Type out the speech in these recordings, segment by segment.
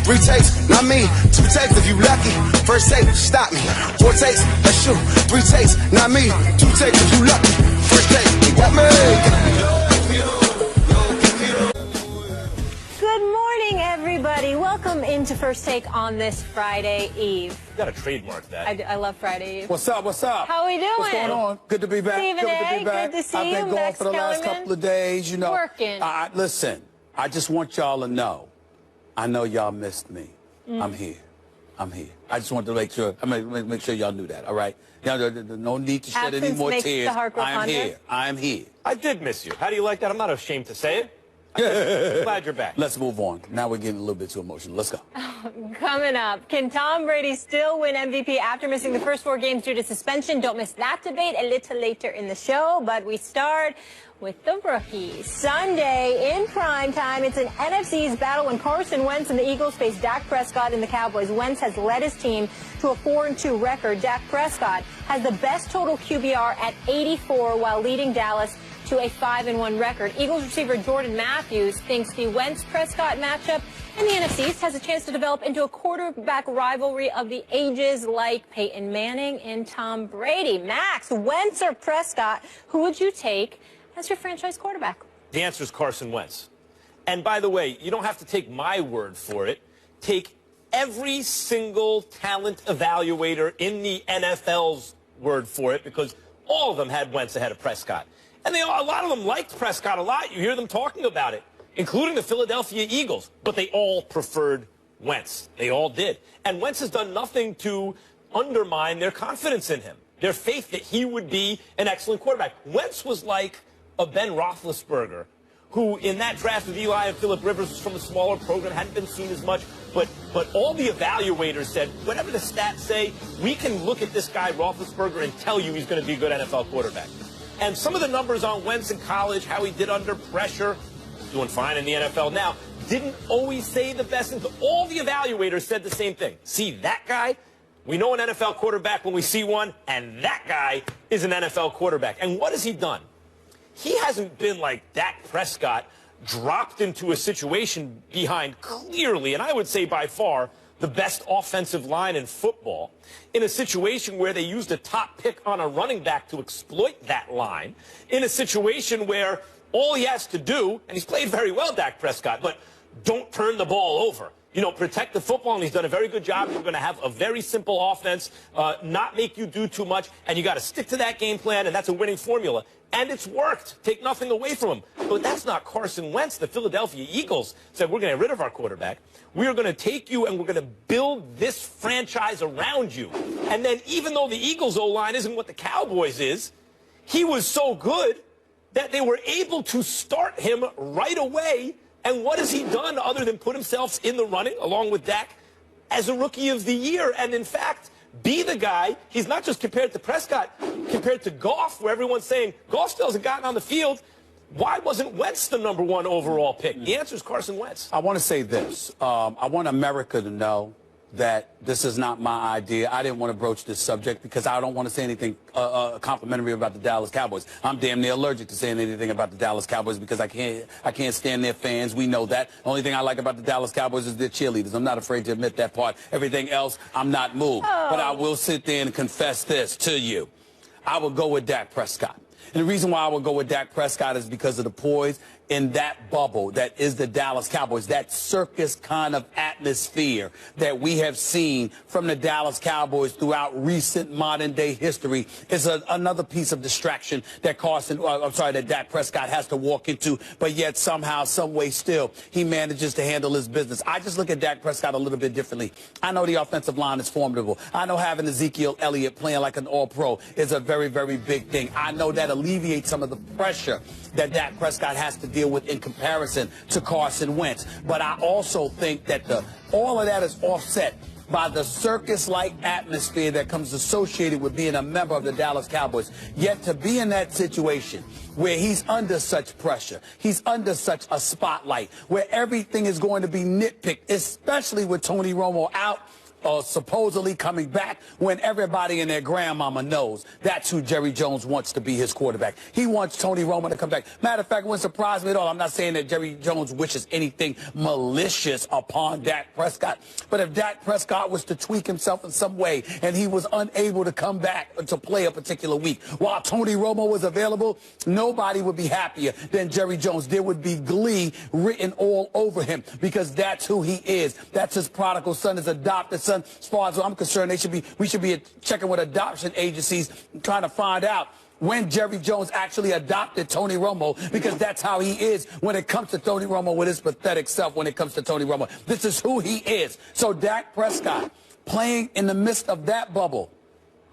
3 takes, not me. 2 takes if you lucky. First take, stop me. 4 takes, let's shoot. 3 takes, not me. 2 takes if you lucky. First take, you got me. Good morning, everybody. Welcome into First Take on this Friday Eve. You got to trademark that. I love Friday Eve. What's up? What's up? How are we doing? What's going on? Good to be back. Stephen A., good to see I've been you. gone Max for the last Kellerman. couple of days, you know. Working. Listen, I just want y'all to know. I know y'all missed me. I'm here. I'm here. I just wanted to make sure. Make sure y'all knew that. All right. No need to shed any more tears. I am here. I am here. I did miss you. How do you like that? I'm not ashamed to say it. I'm glad you're back. Let's move on. Now we're getting a little bit too emotional. Let's go. Coming up, can Tom Brady still win MVP after missing the first 4 games due to suspension? Don't miss that debate a little later in the show, but we start with the rookies. Sunday in prime time, it's an NFC East battle when Carson Wentz and the Eagles face Dak Prescott and the Cowboys. Wentz has led his team to a 4-2 record. Dak Prescott has the best total QBR at 84 while leading Dallas to a 5-1 record. Eagles receiver Jordan Matthews thinks the Wentz-Prescott matchup in the NFC East has a chance to develop into a quarterback rivalry of the ages like Peyton Manning and Tom Brady. Max, Wentz or Prescott, who would you take as your franchise quarterback? The answer is Carson Wentz. And by the way, you don't have to take my word for it. Take every single talent evaluator in the NFL's word for it, because all of them had Wentz ahead of Prescott. And a lot of them liked Prescott a lot. You hear them talking about it, including the Philadelphia Eagles. But they all preferred Wentz. They all did. And Wentz has done nothing to undermine their confidence in him, their faith that he would be an excellent quarterback. Wentz was like a Ben Roethlisberger, who in that draft with Eli and Phillip Rivers was from a smaller program, hadn't been seen as much. But all the evaluators said, whatever the stats say, we can look at this guy, Roethlisberger, and tell you he's going to be a good NFL quarterback. And some of the numbers on Wentz in college, how he did under pressure, doing fine in the NFL now, didn't always say the best things. But all the evaluators said the same thing. See that guy? We know an NFL quarterback when we see one, and that guy is an NFL quarterback. And what has he done? He hasn't been like Dak Prescott, dropped into a situation behind clearly, and I would say by far, the best offensive line in football, in a situation where they used a top pick on a running back to exploit that line, in a situation where all he has to do, and he's played very well, Dak Prescott, but don't turn the ball over. You know, protect the football, and he's done a very good job. We're going to have a very simple offense, not make you do too much, and you got to stick to that game plan, and that's a winning formula. And it's worked. Take nothing away from him. But that's not Carson Wentz. The Philadelphia Eagles said, we're going to get rid of our quarterback. We are going to take you, and we're going to build this franchise around you. And then even though the Eagles' O-line isn't what the Cowboys is, he was so good that they were able to start him right away. And what has he done other than put himself in the running, along with Dak, as a Rookie of the Year? And, in fact, be the guy. He's not just compared to Prescott, compared to Goff, where everyone's saying Goff still hasn't gotten on the field. Why wasn't Wentz the #1 overall pick? The answer is Carson Wentz. I want to say this. I want America to know that this is not my idea. I didn't want to broach this subject because I don't want to say anything complimentary about the Dallas Cowboys. I'm damn near allergic to saying anything about the Dallas Cowboys because I can't stand their fans. We know that. The only thing I like about the Dallas Cowboys is their cheerleaders. I'm not afraid to admit that part. Everything else, I'm not moved. Oh. But I will sit there and confess this to you. I would go with Dak Prescott. And the reason why I would go with Dak Prescott is because of the poise in that bubble that is the Dallas Cowboys, that circus kind of atmosphere that we have seen from the Dallas Cowboys throughout recent modern-day history is another piece of distraction that that Dak Prescott has to walk into, but yet somehow, some way still, he manages to handle his business. I just look at Dak Prescott a little bit differently. I know the offensive line is formidable. I know having Ezekiel Elliott playing like an all-pro is a very, very big thing. I know that alleviates some of the pressure that Dak Prescott has to deal with in comparison to Carson Wentz. But I also think that all of that is offset by the circus-like atmosphere that comes associated with being a member of the Dallas Cowboys. Yet to be in that situation where he's under such pressure, he's under such a spotlight, where everything is going to be nitpicked, especially with Tony Romo out, supposedly coming back when everybody and their grandmama knows that's who Jerry Jones wants to be his quarterback. He wants Tony Romo to come back. Matter of fact, it wouldn't surprise me at all. I'm not saying that Jerry Jones wishes anything malicious upon Dak Prescott, but if Dak Prescott was to tweak himself in some way and he was unable to come back to play a particular week while Tony Romo was available, nobody would be happier than Jerry Jones. There would be glee written all over him because that's who he is. That's his prodigal son, his adopted son. As far as I'm concerned, we should be checking with adoption agencies trying to find out when Jerry Jones actually adopted Tony Romo, because that's how he is when it comes to Tony Romo, with his pathetic self when it comes to Tony Romo. This is who he is. So Dak Prescott playing in the midst of that bubble,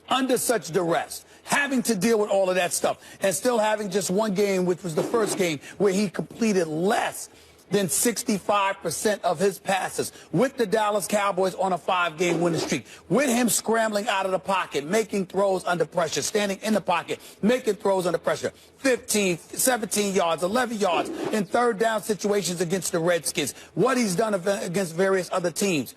under such duress, having to deal with all of that stuff, and still having just one game, which was the first game, where he completed less than 65% of his passes with the Dallas Cowboys on a 5-game winning streak, with him scrambling out of the pocket, making throws under pressure, standing in the pocket, making throws under pressure, 15, 17 yards, 11 yards in third down situations against the Redskins, what he's done against various other teams.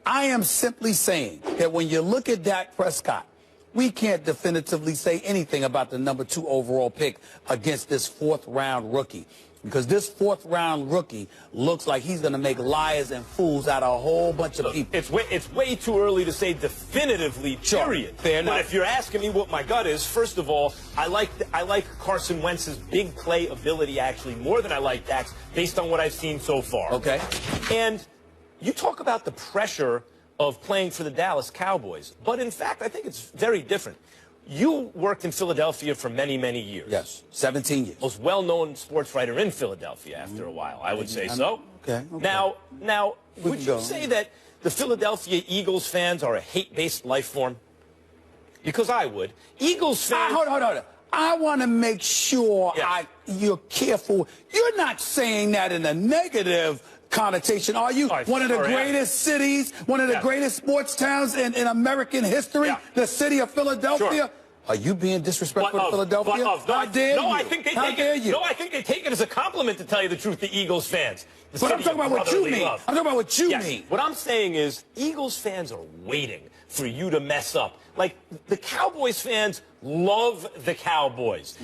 I am simply saying that when you look at Dak Prescott, we can't definitively say anything about the number 2 overall pick against this 4th-round rookie, because this 4th-round rookie looks like he's going to make liars and fools out of a whole bunch of people. It's way too early to say definitively, period. Fair enough. But if you're asking me what my gut is, first of all, I like Carson Wentz's big play ability actually more than I like Dak's, based on what I've seen so far. Okay. And you talk about the pressure of playing for the Dallas Cowboys, but in fact, I think it's very different. You worked in Philadelphia for many, many years. Yes, 17 years. Most well-known sports writer in Philadelphia after a while, I would say so. Okay. Now, would you say that the Philadelphia Eagles fans are a hate-based life form? Because I would. Eagles fans... Hold on. I want to make sure you're careful. You're not saying that in a negative connotation, are you? One of the greatest cities, one of the greatest sports towns in American history, the city of Philadelphia. Sure. Are you being disrespectful to Philadelphia? How dare you? No, I think they take it as a compliment, to tell you the truth, the Eagles fans. But I'm talking about what you mean. I'm talking about what you mean. What I'm saying is Eagles fans are waiting for you to mess up. Like, the Cowboys fans love the Cowboys.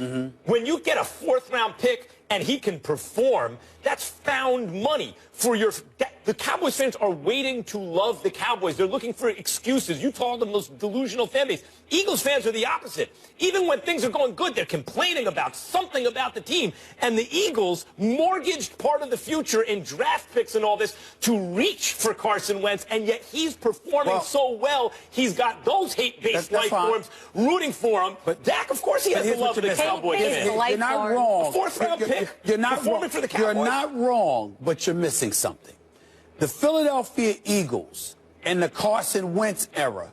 When you get a 4th-round pick and he can perform, that's found money for your... The Cowboys fans are waiting to love the Cowboys. They're looking for excuses. You call them those delusional fan base. Eagles fans are the opposite. Even when things are going good, they're complaining about something about the team. And the Eagles mortgaged part of the future in draft picks and all this to reach for Carson Wentz, and yet he's performing so well, he's got those hate-based life forms rooting for him. But Dak, of course, he has the love of the Cowboys fans. You're not wrong. 4th-round pick. You're not wrong. For the Cowboys. You're not wrong, but you're missing something. The Philadelphia Eagles in the Carson Wentz era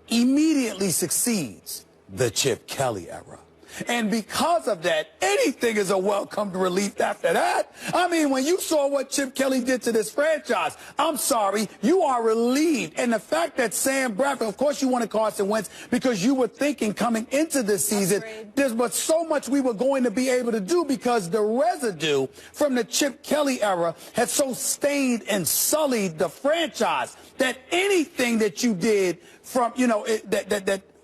immediately succeeds the Chip Kelly era. And because of that, anything is a welcomed relief after that. I mean, when you saw what Chip Kelly did to this franchise, I'm sorry, you are relieved. And the fact that Sam Bradford, of course you wanted Carson Wentz because you were thinking coming into this season, there's but so much we were going to be able to do because the residue from the Chip Kelly era had so stained and sullied the franchise that anything that you did from,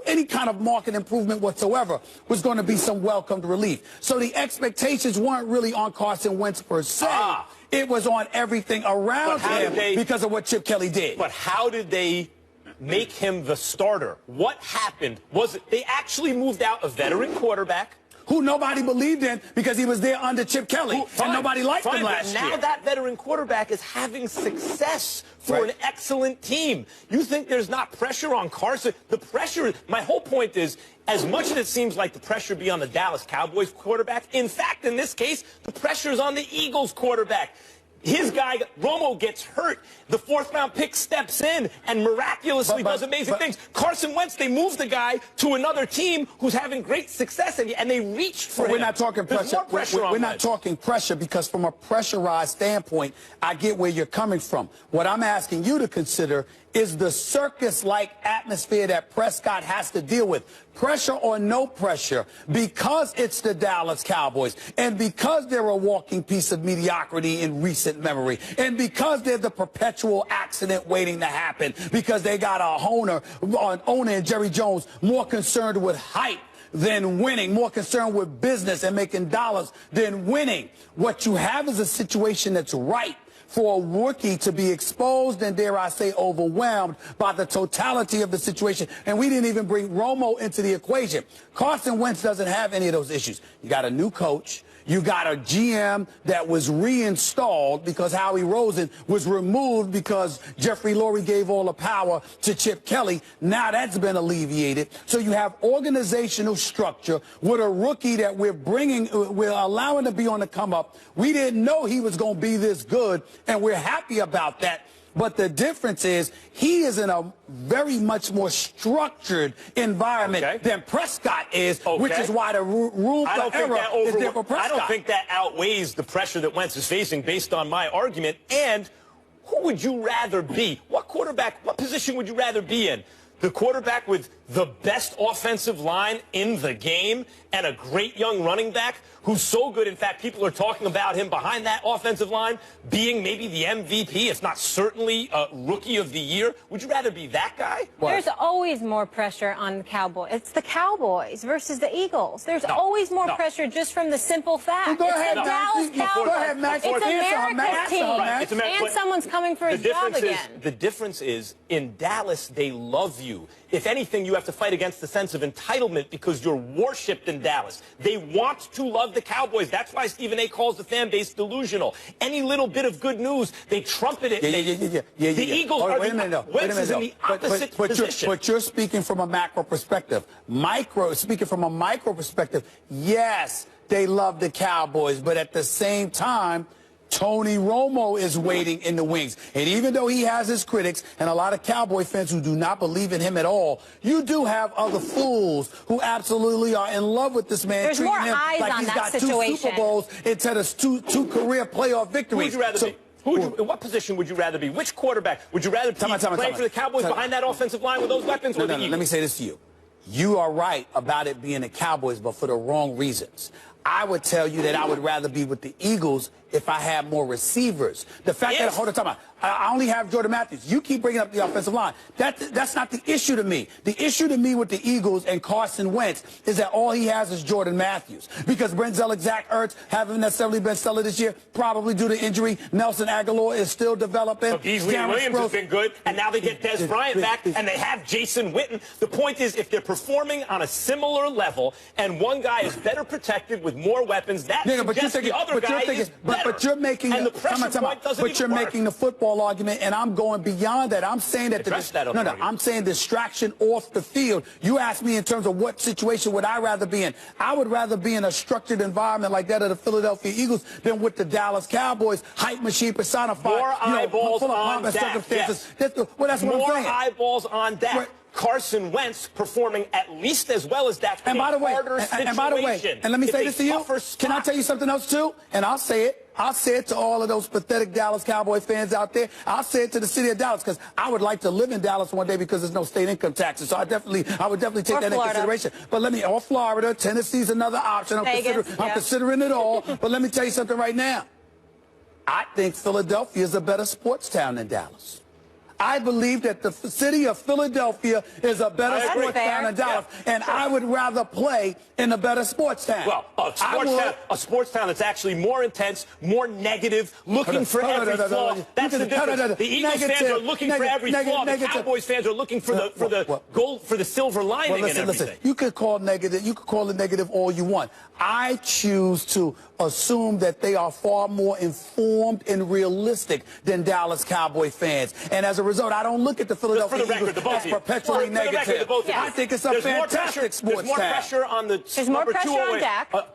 any kind of market improvement whatsoever was going to be some welcomed relief. So the expectations weren't really on Carson Wentz per se. It was on everything around him because of what Chip Kelly did. But how did they make him the starter? What happened? Was it they actually moved out a veteran quarterback who nobody believed in because he was there under Chip Kelly, and nobody liked him last year. Now that veteran quarterback is having success for an excellent team. You think there's not pressure on Carson? The pressure, my whole point is, as much as it seems like the pressure be on the Dallas Cowboys quarterback, in fact, in this case, the pressure is on the Eagles quarterback. His guy, Romo, gets hurt. The 4th-round pick steps in and miraculously does amazing things. Carson Wentz, they moved the guy to another team who's having great success, and they reached for him. We're not talking pressure. We're not talking pressure because from a pressurized standpoint, I get where you're coming from. What I'm asking you to consider is the circus-like atmosphere that Prescott has to deal with. Pressure or no pressure, because it's the Dallas Cowboys and because they're a walking piece of mediocrity in recent recent memory. And because there's the perpetual accident waiting to happen, because they got an owner in Jerry Jones more concerned with hype than winning, more concerned with business and making dollars than winning. What you have is a situation that's ripe for a rookie to be exposed and, dare I say, overwhelmed by the totality of the situation. And we didn't even bring Romo into the equation. Carson Wentz doesn't have any of those issues. You got a new coach. You got a GM that was reinstalled because Howie Roseman was removed because Jeffrey Lurie gave all the power to Chip Kelly. Now that's been alleviated. So you have organizational structure with a rookie that we're allowing to be on the come up. We didn't know he was going to be this good, and we're happy about that. But the difference is he is in a very much more structured environment than Prescott is, which is why the room for error is there for Prescott. I don't think that outweighs the pressure that Wentz is facing based on my argument. And who would you rather be? What position would you rather be in? The quarterback with the best offensive line in the game and a great young running back who's so good, in fact, people are talking about him behind that offensive line being maybe the MVP, if not certainly Rookie of the Year. Would you rather be that guy? There's always more pressure on the Cowboys. It's the Cowboys versus the Eagles. There's always more pressure just from the simple fact. Go ahead, the Dallas Cowboys. Go ahead, Max. It's America's team. And someone's coming for his job again. The difference is, in Dallas, they love you. If anything, you have to fight against the sense of entitlement because you're worshipped in Dallas. They want to love the Cowboys. That's why Stephen A. calls the fan base delusional. Any little bit of good news, they trumpet it. The Eagles are in the opposite position. But you're speaking from a macro perspective. Speaking from a micro perspective, yes, they love the Cowboys, but at the same time, Tony Romo is waiting in the wings. And even though he has his critics and a lot of Cowboy fans who do not believe in him at all, you do have other fools who absolutely are in love with this man. There's treating more him eyes like on he's that got situation. 2 Super Bowls instead of two career playoff victories. Who would you rather be? In what position would you rather be? Which quarterback? Would you rather be playing for the Cowboys behind that offensive line with those weapons? No, let me say this to you. You are right about it being the Cowboys, but for the wrong reasons. I would tell you that I would rather be with the Eagles if I had more receivers. The fact that, hold on, time out. I only have Jordan Matthews. You keep bringing up the offensive line. That's not the issue to me. The issue to me with the Eagles and Carson Wentz is that all he has is Jordan Matthews. Because Brent Zellick, Zach Ertz haven't necessarily been stellar this year, probably due to injury. Nelson Aguilar is still developing. But Beasley Williams has been good, and now they get Des Bryant back, and they have Jason Witten. The point is, if they're performing on a similar level, and one guy is better protected with more weapons, that suggests the other guy is better. But you're making making the football argument, and I'm going beyond that. I'm saying that I'm saying distraction off the field. You asked me in terms of what situation would I rather be in. I would rather be in a structured environment like that of the Philadelphia Eagles than with the Dallas Cowboys, hype machine personified. More eyeballs on Dak. Yes. That's what I'm saying. More eyeballs on Dak. Right. Carson Wentz performing at least as well as Dak. And by the way, and let me say this to you. Can I tell you something else too? And I'll say it. I'll say it to all of those pathetic Dallas Cowboy fans out there. I'll say it to the city of Dallas because I would like to live in Dallas one day because there's no state income taxes. So I would definitely take that into consideration. But or Florida, Tennessee's another option. I'm considering it all. But let me tell you something right now. I think Philadelphia is a better sports town than Dallas. I believe that the city of Philadelphia is a better sports town than Dallas, and I would rather play in a better sports town. Well, a sports town that's actually more intense, more negative, looking for every flaw. That's the difference. The Eagles fans are looking for every flaw. The Cowboys fans are looking for the gold, for the silver lining and everything. Listen, you could call it negative all you want. I choose to assume that they are far more informed and realistic than Dallas Cowboy fans. And as a result, I don't look at the Philadelphia Eagles as perpetually negative. I think it's a fantastic sports town. There's more pressure on the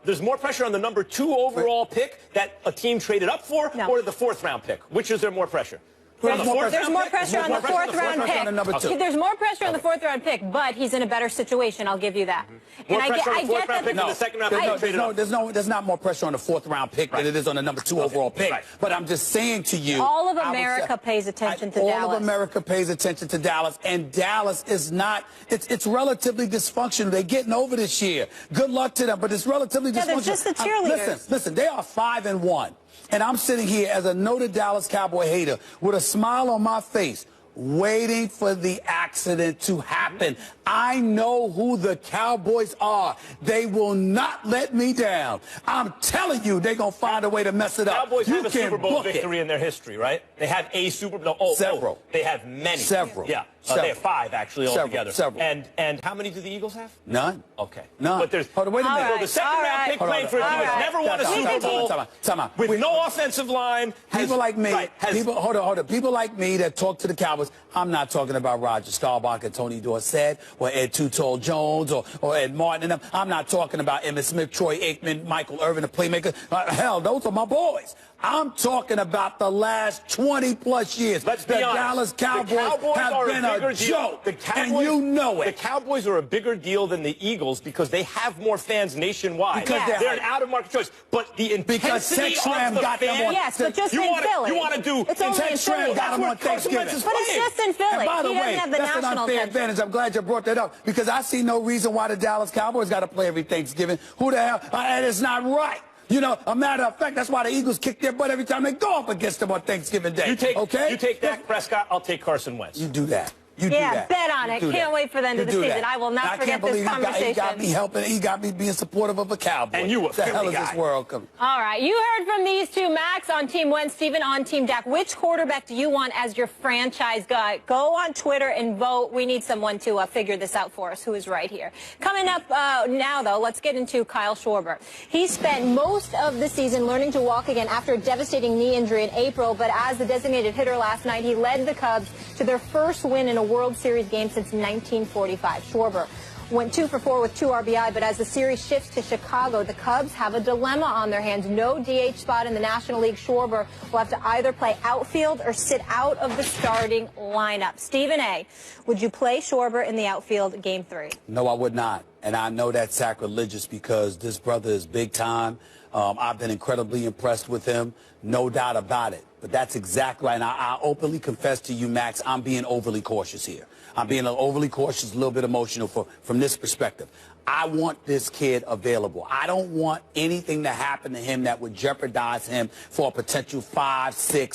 there's more pressure on the number 2 overall pick that a team traded up for, or the 4th round pick. Which is there more pressure? There's more pressure on the 4th round pick. There's more pressure on the 4th round pick, but he's in a better situation. I'll give you that. More pressure on the 4th round pick than the 2nd round pick. There's not more pressure on the 4th round pick than it is on the number 2 overall pick. But I'm just saying to you, all of America pays attention to Dallas. All of America pays attention to Dallas, and Dallas is not. It's relatively dysfunctional. They're getting over this year. Good luck to them, but it's relatively dysfunctional. They're just the cheerleaders. Listen. They are 5-1. And I'm sitting here as a noted Dallas Cowboy hater with a smile on my face, waiting for the accident to happen. I know who the Cowboys are. They will not let me down. I'm telling you, they're going to find a way to mess it up. Cowboys have a Super Bowl book victory in their history, right? They have a Super Bowl. Several. They have many. Several. Yeah. Several. They have 5, actually, altogether. Several. And how many do the Eagles have? None. Okay. None. But there's... Hold on, wait a minute. All right. So the second-round pick playing for a team that's never won a Super Bowl Time out. with no offensive line. People like me, Right, hold on. People like me that talk to the Cowboys, I'm not talking about Roger Staubach and Tony Dorsett or Ed Tuttle Jones or Ed Martin and them. I'm not talking about Emmitt Smith, Troy Aikman, Michael Irvin, the playmaker. Hell, those are my boys. I'm talking about the last 20-plus years. Let's be honest. Dallas Cowboys have been a joke, and you know it. The Cowboys are a bigger deal than the Eagles because they have more fans nationwide. Because they're an out-of-market choice. But the intensity of the got them on. Yes, but just in Philly. You want to do... It's only in Philly. got them on Thanksgiving. But it's just in Philly. And by the He doesn't way, have the that's an national unfair attention. advantage. I'm glad you brought that up because I see no reason why the Dallas Cowboys got to play every Thanksgiving. Who the hell? And it's not right. You know, a matter of fact, that's why the Eagles kick their butt every time they go up against them on Thanksgiving Day. You take okay? Dak Prescott, I'll take Carson Wentz. You do that. You do Yeah, that. bet on it. Can't wait for the end of the season. I will not forget this conversation. He got me helping. He got me being supportive of a Cowboy. And you a the hell Philly is this guy. world coming? All right, you heard from these two, Max on Team Wentz, Steven on Team Dak. Which quarterback do you want as your franchise guy? Go on Twitter and vote. We need someone to figure this out for us, who is right here. Coming up now, though, let's get into Kyle Schwarber. He spent most of the season learning to walk again after a devastating knee injury in April, but as the designated hitter last night, he led the Cubs to their first win in a World Series game since 1945. Schwarber went 2 for 4 with 2 RBI, but as the series shifts to Chicago, the Cubs have a dilemma on their hands. No DH spot in the National League. Schwarber will have to either play outfield or sit out of the starting lineup. Stephen A., would you play Schwarber in the outfield Game 3? No, I would not. And I know that's sacrilegious because this brother is big time. I've been incredibly impressed with him, no doubt about it. But that's exactly right. And I openly confess to you, Max, I'm being overly cautious here. I'm being overly cautious, a little bit emotional from this perspective. I want this kid available. I don't want anything to happen to him that would jeopardize him for a potential 5th, 6th,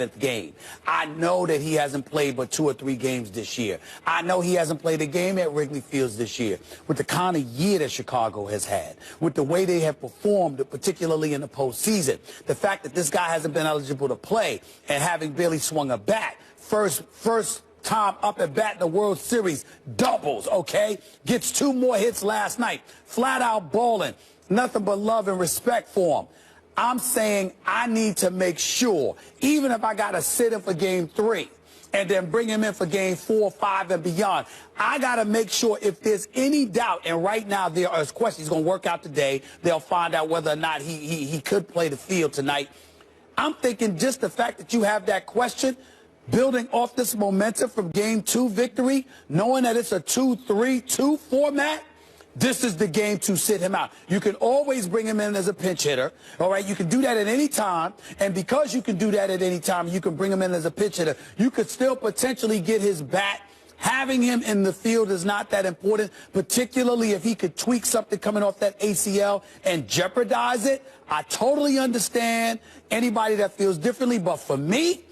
7th game. I know that he hasn't played but 2 or 3 games this year. I know he hasn't played a game at Wrigley Fields this year. With the kind of year that Chicago has had, with the way they have performed, particularly in the postseason, the fact that this guy hasn't been eligible to play and having barely swung a bat, first time up at bat in the World Series, doubles, okay? Gets 2 more hits last night. Flat out balling. Nothing but love and respect for him. I'm saying I need to make sure, even if I got to sit him for Game 3 and then bring him in for Game 4, 5, and beyond, I got to make sure if there's any doubt, and right now there are questions. He's going to work out today. They'll find out whether or not he could play the field tonight. I'm thinking just the fact that you have that question, building off this momentum from Game 2 victory, knowing that it's a 2-3-2 format, this is the game to sit him out. You can always bring him in as a pinch hitter, all right? You can do that at any time, and because you can do that at any time, you can bring him in as a pinch hitter. You could still potentially get his bat. Having him in the field is not that important, particularly if he could tweak something coming off that ACL and jeopardize it. I totally understand anybody that feels differently, but for me,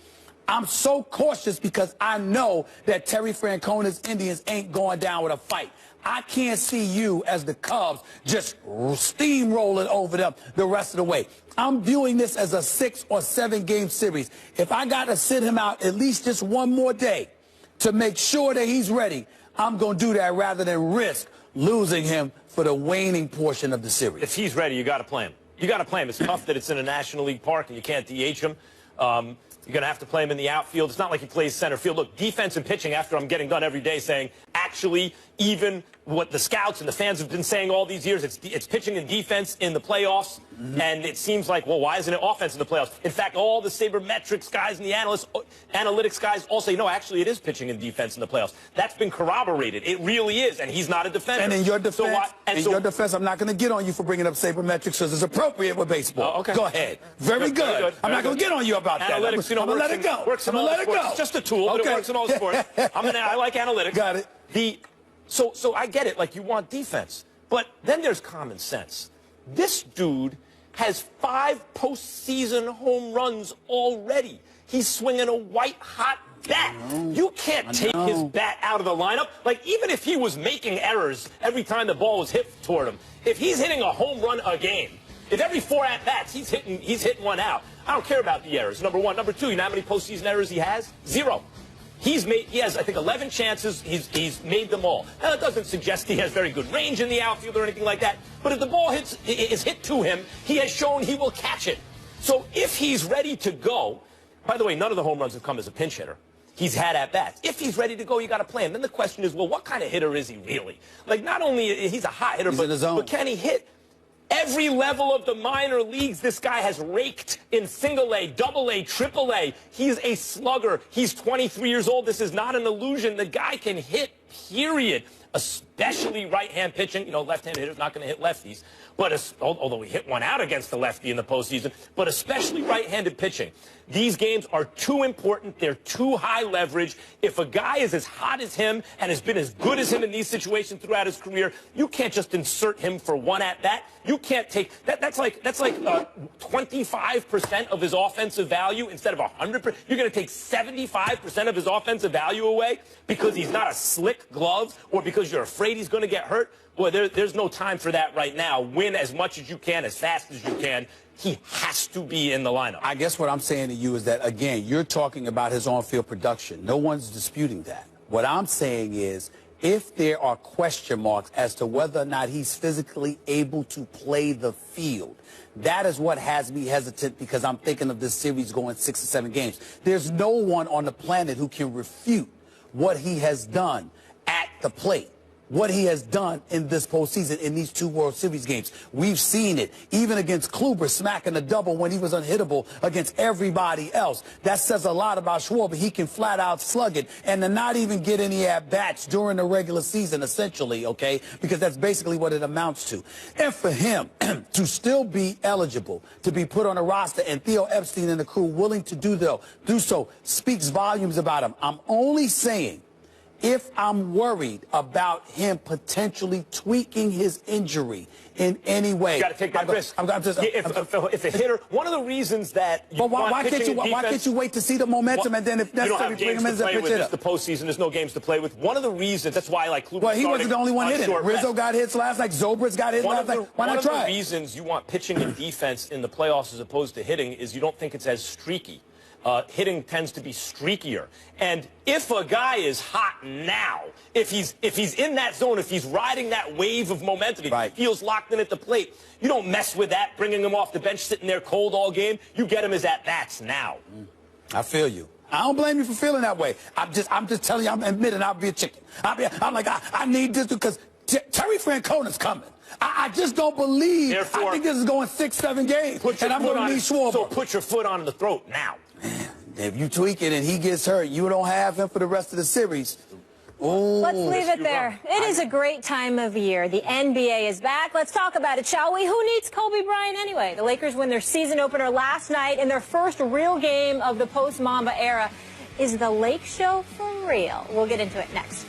I'm so cautious because I know that Terry Francona's Indians ain't going down with a fight. I can't see you as the Cubs just steamrolling over them the rest of the way. I'm viewing this as a 6 or 7 game series. If I got to sit him out at least just 1 more day to make sure that he's ready, I'm going to do that rather than risk losing him for the waning portion of the series. If he's ready, you got to play him. You got to play him. It's tough that it's in a National League park and you can't DH him. You're going to have to play him in the outfield. It's not like he plays center field. Look, defense and pitching, after I'm getting done every day saying, actually, even what the scouts and the fans have been saying all these years, it's pitching and defense in the playoffs. And it seems like, well, why isn't it offense in the playoffs? In fact, all the sabermetrics guys and the analytics guys all say, no, actually, it is pitching and defense in the playoffs. That's been corroborated. It really is, and he's not a defender. And in your defense, I'm not going to get on you for bringing up sabermetrics because it's appropriate with baseball. Okay. Go ahead. Very good. I'm not going to get on you about that. Analytics, you know, I'm going to let it go. Works in all the sports. It's just a tool, but it works in all sports. I like analytics. Got it. So I get it, like you want defense. But then there's common sense. This dude has 5 postseason home runs already. He's swinging a white-hot bat. You can't take his bat out of the lineup. Like, even if he was making errors every time the ball was hit toward him, if he's hitting a home run a game, if every 4 at-bats he's hitting one out, I don't care about the errors, number one. Number two, you know how many postseason errors he has? 0. He has, I think, 11 chances. He's made them all. Now, that doesn't suggest he has very good range in the outfield or anything like that. But if the ball is hit to him, he has shown he will catch it. So if he's ready to go, by the way, none of the home runs have come as a pinch hitter. He's had at-bats. If he's ready to go, you got to play him. Then the question is, well, what kind of hitter is he really? Like, not only he's a hot hitter, but can he hit? Every level of the minor leagues, this guy has raked in single-A, double-A, triple-A. He's a slugger. He's 23 years old. This is not an illusion. The guy can hit, period, especially right-hand pitching. You know, left-hand hitter's not going to hit lefties, but although he hit one out against the lefty in the postseason, but especially right-handed pitching. These games are too important. They're too high leverage. If a guy is as hot as him and has been as good as him in these situations throughout his career, you can't just insert him for one at-bat. You can't take that. That's like 25% of his offensive value instead of 100%. You're going to take 75% of his offensive value away because he's not a slick glove or because you're afraid he's going to get hurt. Boy, there's no time for that right now. Win as much as you can, as fast as you can. He has to be in the lineup. I guess what I'm saying to you is that, again, you're talking about his on-field production. No one's disputing that. What I'm saying is, if there are question marks as to whether or not he's physically able to play the field, that is what has me hesitant, because I'm thinking of this series going 6 or 7 games. There's no one on the planet who can refute what he has done at the plate. What he has done in this postseason in these 2 World Series games. We've seen it, even against Kluber, smacking a double when he was unhittable against everybody else. That says a lot about Schwarber. He can flat out slug it and to not even get any at-bats during the regular season, essentially, okay, because that's basically what it amounts to. And for him to still be eligible to be put on a roster and Theo Epstein and the crew willing to do so speaks volumes about him. I'm only saying, if I'm worried about him potentially tweaking his injury in any way, you got to take that risk. If a hitter, one of the reasons that you why can't you wait to see the momentum and then, if necessary, bring him in as a pitch hitter? It's the postseason. There's no games to play with. One of the reasons, that's why I like Kluber. Well, he wasn't the only one hitting. Rizzo got hits last night. Zobrist got hits last night. Why not try? One of the reasons you want pitching and defense in the playoffs as opposed to hitting is you don't think it's as streaky. Hitting tends to be streakier. And if a guy is hot now, if he's in that zone, if he's riding that wave of momentum, if he feels locked in at the plate, you don't mess with that, bringing him off the bench, sitting there cold all game. You get him his at-bats now. I feel you. I don't blame you for feeling that way. I'm just telling you, I'm admitting I'll be a chicken. I'm like, I need this because Terry Francona's coming. I just don't believe. Therefore, I think this is going 6, 7 games. And I'm going to need Schwarber. So put your foot on the throat now. If you tweak it and he gets hurt, you don't have him for the rest of the series. Ooh, let's leave it there. It is a great time of year. The NBA is back. Let's talk about it, shall we? Who needs Kobe Bryant anyway? The Lakers win their season opener last night in their first real game of the post-Mamba era. Is the Lake Show for real? We'll get into it next.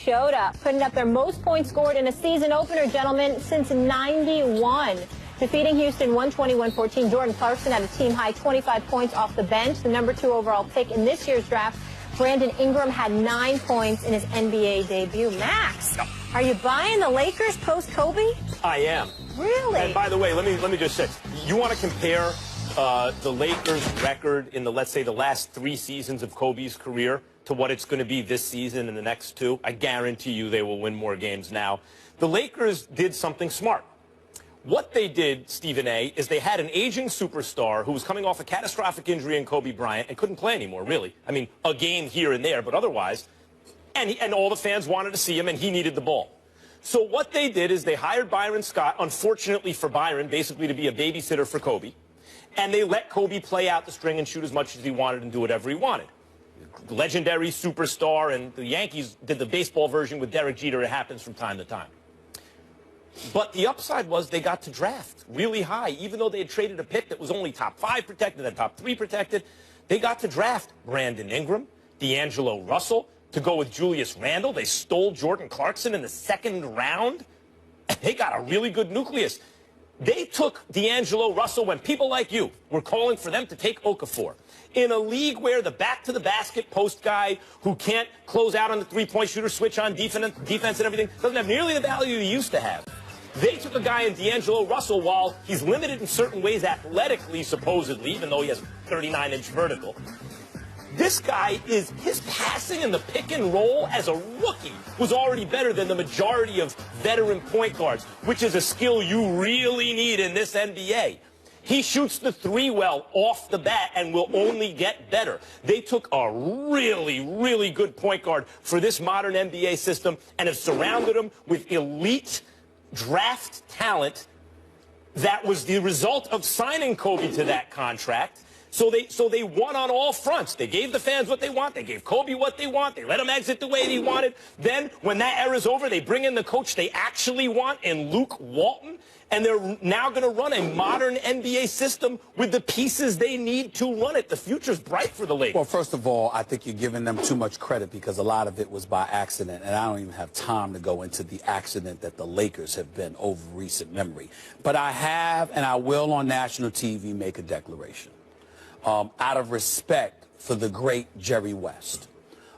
Showed up, putting up their most points scored in a season opener, gentlemen, since '91. Defeating Houston 120-114, Jordan Clarkson had a team-high 25 points off the bench. The #2 overall pick in this year's draft, Brandon Ingram, had 9 points in his NBA debut. Max, are you buying the Lakers post-Kobe? I am. Really? And by the way, let me just say, you want to compare the Lakers' record in let's say, the last 3 seasons of Kobe's career to what it's going to be this season and the next 2? I guarantee you they will win more games now. The Lakers did something smart. What they did, Stephen A., is they had an aging superstar who was coming off a catastrophic injury in Kobe Bryant and couldn't play anymore, really. I mean, a game here and there, but otherwise. And all the fans wanted to see him, and he needed the ball. So what they did is they hired Byron Scott, unfortunately for Byron, basically to be a babysitter for Kobe. And they let Kobe play out the string and shoot as much as he wanted and do whatever he wanted. Legendary superstar, and the Yankees did the baseball version with Derek Jeter. It happens from time to time. But the upside was they got to draft really high. Even though they had traded a pick that was only top 5 protected and top 3 protected, they got to draft Brandon Ingram, D'Angelo Russell, to go with Julius Randle. They stole Jordan Clarkson in the 2nd round. They got a really good nucleus. They took D'Angelo Russell when people like you were calling for them to take Okafor. In a league where the back-to-the-basket post guy who can't close out on the three-point shooter, switch on defense and everything, doesn't have nearly the value he used to have. They took a guy in D'Angelo Russell while he's limited in certain ways athletically, supposedly, even though he has 39-inch vertical. This guy his passing in the pick and roll as a rookie was already better than the majority of veteran point guards, which is a skill you really need in this NBA. He shoots the three well off the bat and will only get better. They took a really, really good point guard for this modern NBA system and have surrounded him with elite draft talent that was the result of signing Kobe to that contract. So they won on all fronts. They gave the fans what they want. They gave Kobe what they want. They let him exit the way he wanted. Then, when that era's over, they bring in the coach they actually want in Luke Walton. And they're now going to run a modern NBA system with the pieces they need to run it. The future's bright for the Lakers. Well, first of all, I think you're giving them too much credit because a lot of it was by accident. And I don't even have time to go into the accident that the Lakers have been over recent memory. But I have, and I will on national TV, make a declaration. Out of respect for the great Jerry West,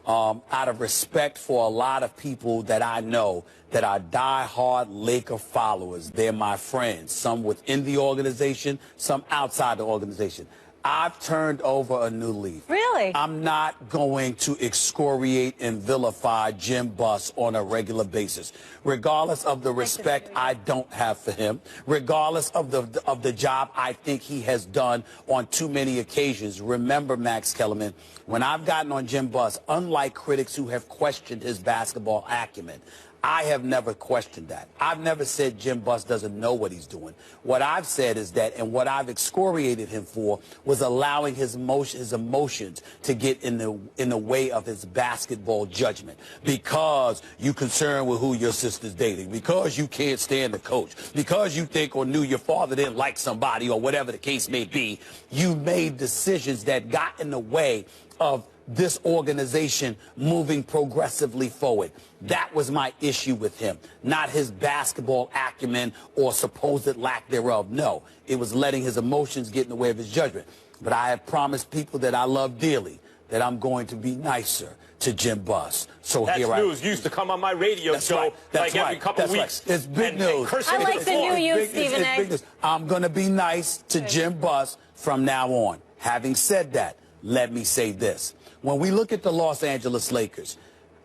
out of respect for a lot of people that I know that are diehard Laker followers. They're my friends, some within the organization, some outside the organization. I've turned over a new leaf. Really? I'm not going to excoriate and vilify Jim Buss on a regular basis, regardless of the respect I don't have for him, regardless of the job I think he has done on too many occasions. Remember, Max Kellerman, when I've gotten on Jim Buss, unlike critics who have questioned his basketball acumen, I have never questioned that. I've never said Jim Buss doesn't know what he's doing. What I've said is that, and what I've excoriated him for, was allowing his emotions to get in the way of his basketball judgment. Because you're concerned with who your sister's dating, because you can't stand the coach, because you think or knew your father didn't like somebody, or whatever the case may be, you made decisions that got in the way of this organization moving progressively forward. That was my issue with him, not his basketball acumen or supposed lack thereof. No, it was letting his emotions get in the way of his judgment. But I have promised people that I love dearly that I'm going to be nicer to Jim Buss. So that's here news. You used to come on my radio show like every couple weeks. It's big news. I like the new you, Stephen A. I'm going to be nice to Jim Buss from now on. Having said that, let me say this. When we look at the Los Angeles Lakers,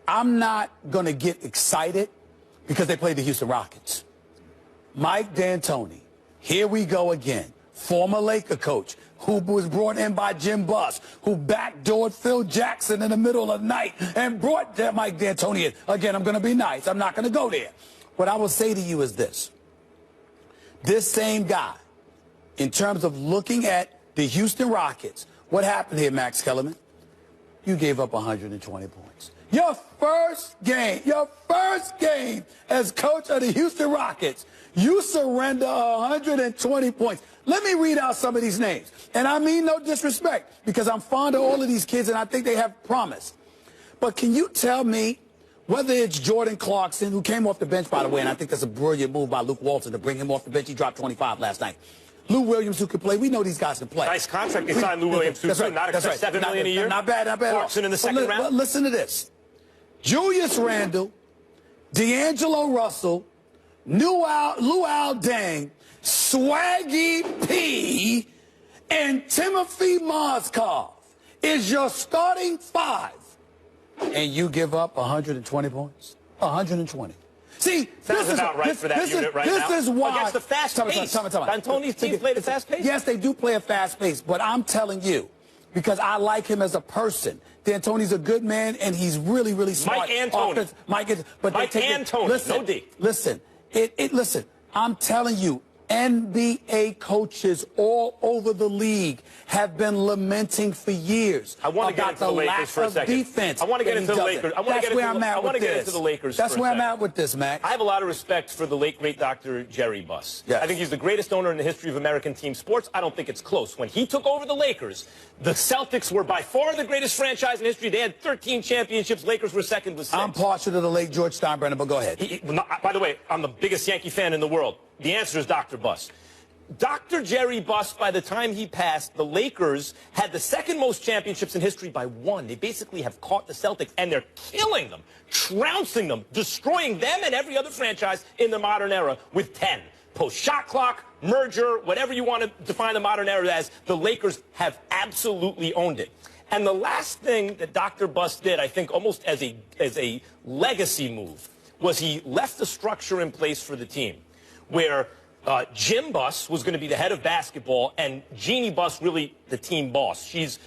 I'm not going to get excited because they played the Houston Rockets. Mike D'Antoni, here we go again, former Laker coach, who was brought in by Jim Buss, who backdoored Phil Jackson in the middle of the night and brought Mike D'Antoni in. Again, I'm going to be nice. I'm not going to go there. What I will say to you is this. This same guy, in terms of looking at the Houston Rockets, what happened here, Max Kellerman? You gave up 120 points. Your first game as coach of the Houston Rockets, you surrender 120 points. Let me read out some of these names. And I mean no disrespect, because I'm fond of all of these kids and I think they have promise. But can you tell me whether it's Jordan Clarkson, who came off the bench, by the way, and I think that's a brilliant move by Luke Walton to bring him off the bench. He dropped 25 last night. Lou Williams, who can play. We know these guys can play. Nice contract they signed Lou Williams, too. Right, not except $7 million a year. Not bad, not bad. Clarkson in the second round. But listen to this. Julius Randle, D'Angelo Russell, Luol Deng, Swaggy P, and Timothy Mozgov is your starting five. And you give up 120 points? 120. See, sounds about right for that unit right now. This is why. Against the fast pace. D'Antoni's team played a fast pace? Yes, they do play a fast pace, but I'm telling you, because I like him as a person. D'Antoni's a good man, and he's really, really smart. Mike Antoni. Mike Antoni, listen, no D. Listen, listen, I'm telling you, NBA coaches all over the league have been lamenting for years about the lack of defense. I want to get into the Lakers. I want to get into the Lakers. That's where I'm at with this, Mac. I have a lot of respect for the late great Dr. Jerry Buss. Yes. I think he's the greatest owner in the history of American team sports. I don't think it's close. When he took over the Lakers, the Celtics were by far the greatest franchise in history. They had 13 championships. Lakers were second with 6. I'm partial to the late George Steinbrenner, but go ahead. By the way, I'm the biggest Yankee fan in the world. The answer is Dr. Buss. Dr. Jerry Buss, by the time he passed, the Lakers had the second most championships in history by 1. They basically have caught the Celtics, and they're killing them, trouncing them, destroying them and every other franchise in the modern era with 10. Post-shot clock, merger, whatever you want to define the modern era as, the Lakers have absolutely owned it. And the last thing that Dr. Buss did, I think almost as a legacy move, was he left a structure in place for the team where Jim Buss was going to be the head of basketball, and Jeannie Buss really the team boss. She's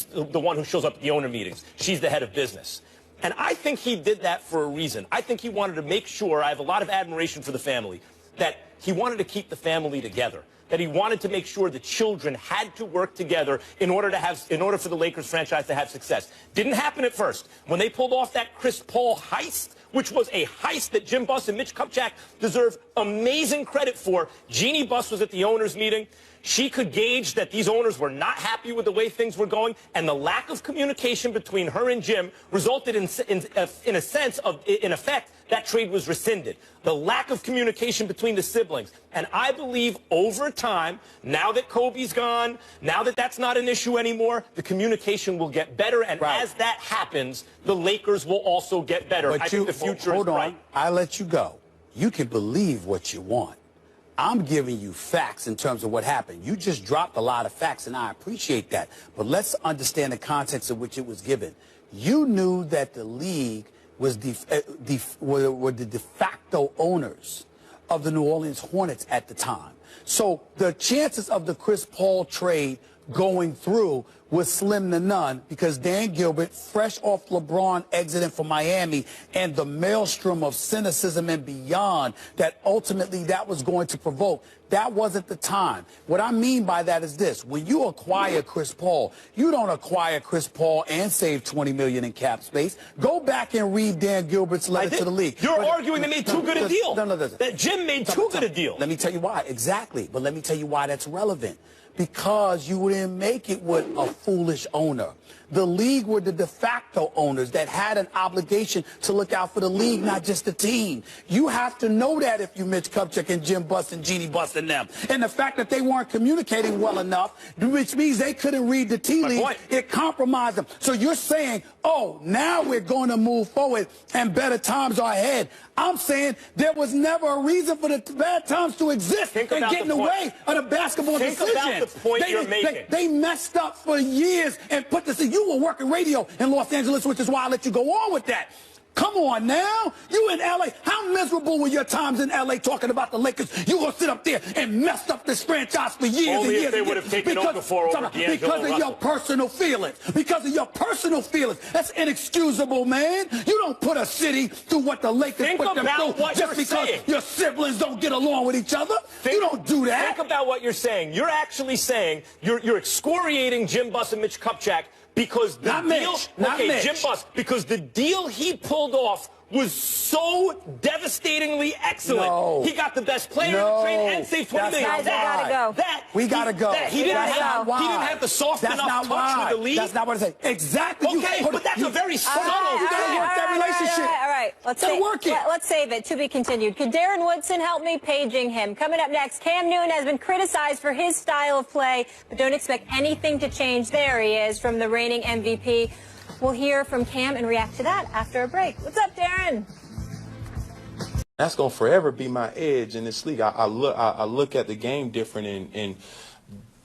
the one who shows up at the owner meetings. She's the head of business. And I think he did that for a reason. I think he wanted to make sure, I have a lot of admiration for the family, that he wanted to keep the family together, that he wanted to make sure the children had to work together in order for the Lakers franchise to have success. Didn't happen at first. When they pulled off that Chris Paul heist, which was a heist that Jim Buss and Mitch Kupchak deserve amazing credit for. Jeannie Buss was at the owners' meeting. She could gauge that these owners were not happy with the way things were going, and the lack of communication between her and Jim resulted in effect, that trade was rescinded. The lack of communication between the siblings. And I believe over time, now that Kobe's gone, now that that's not an issue anymore, the communication will get better. And as that happens, the Lakers will also get better. But I think the future hold is on. bright. I let you go. You can believe what you want. I'm giving you facts in terms of what happened. You just dropped a lot of facts, and I appreciate that. But let's understand the context in which it was given. You knew that the league was were the de facto owners of the New Orleans Hornets at the time. So the chances of the Chris Paul trade going through was slim to none because Dan Gilbert, fresh off LeBron exiting from Miami, and the maelstrom of cynicism and beyond that ultimately that was going to provoke, that wasn't the time. What I mean by that is this. When you acquire Chris Paul, you don't acquire Chris Paul and save $20 million in cap space. Go back and read Dan Gilbert's letter to the league. You're arguing they made too good a deal. No. That Jim made too good a deal. Let me tell you why. Exactly. But let me tell you why that's relevant. Because you didn't make it with a foolish owner. The league were the de facto owners that had an obligation to look out for the league, not just the team. You have to know that if you Mitch Kupchak and Jim Buss and Jeannie Buss and them. And the fact that they weren't communicating well enough, which means they couldn't read the tea leaves, it compromised them. So you're saying, oh, now we're going to move forward and better times are ahead. I'm saying there was never a reason for the bad times to exist and get in the way of the basketball decision. Think about the point you're making. They messed up for years and put this in. You were working radio in Los Angeles, which is why I let you go on with that. Come on now. You in L.A. How miserable were your times in L.A. talking about the Lakers? You gonna sit up there and messed up this franchise for years and years. Only if they would have taken Okafor over D'Angelo Because of your personal feelings. Because of your personal feelings. That's inexcusable, man. You don't put a city through what the Lakers put them through just because your siblings don't get along with each other. You don't do that. Think about what you're saying. You're actually saying you're excoriating Jim Buss and Mitch Kupchak because the Jim Buss, because the deal he pulled off was so devastatingly excellent. No. He got the best player in the trade and saved $20 million. Guys, we gotta go. We gotta go. He didn't have the soft enough touch with the league. That's not what I say. Exactly. Okay, but that's a very subtle. You gotta work that relationship. All right. Let's save it. To be continued. Could Darren Woodson help me paging him? Coming up next, Cam Newton has been criticized for his style of play, but don't expect anything to change. There he is from the reigning MVP. We'll hear from Cam and react to that after a break. What's up, Darren? That's going to forever be my edge in this league. I look at the game different, and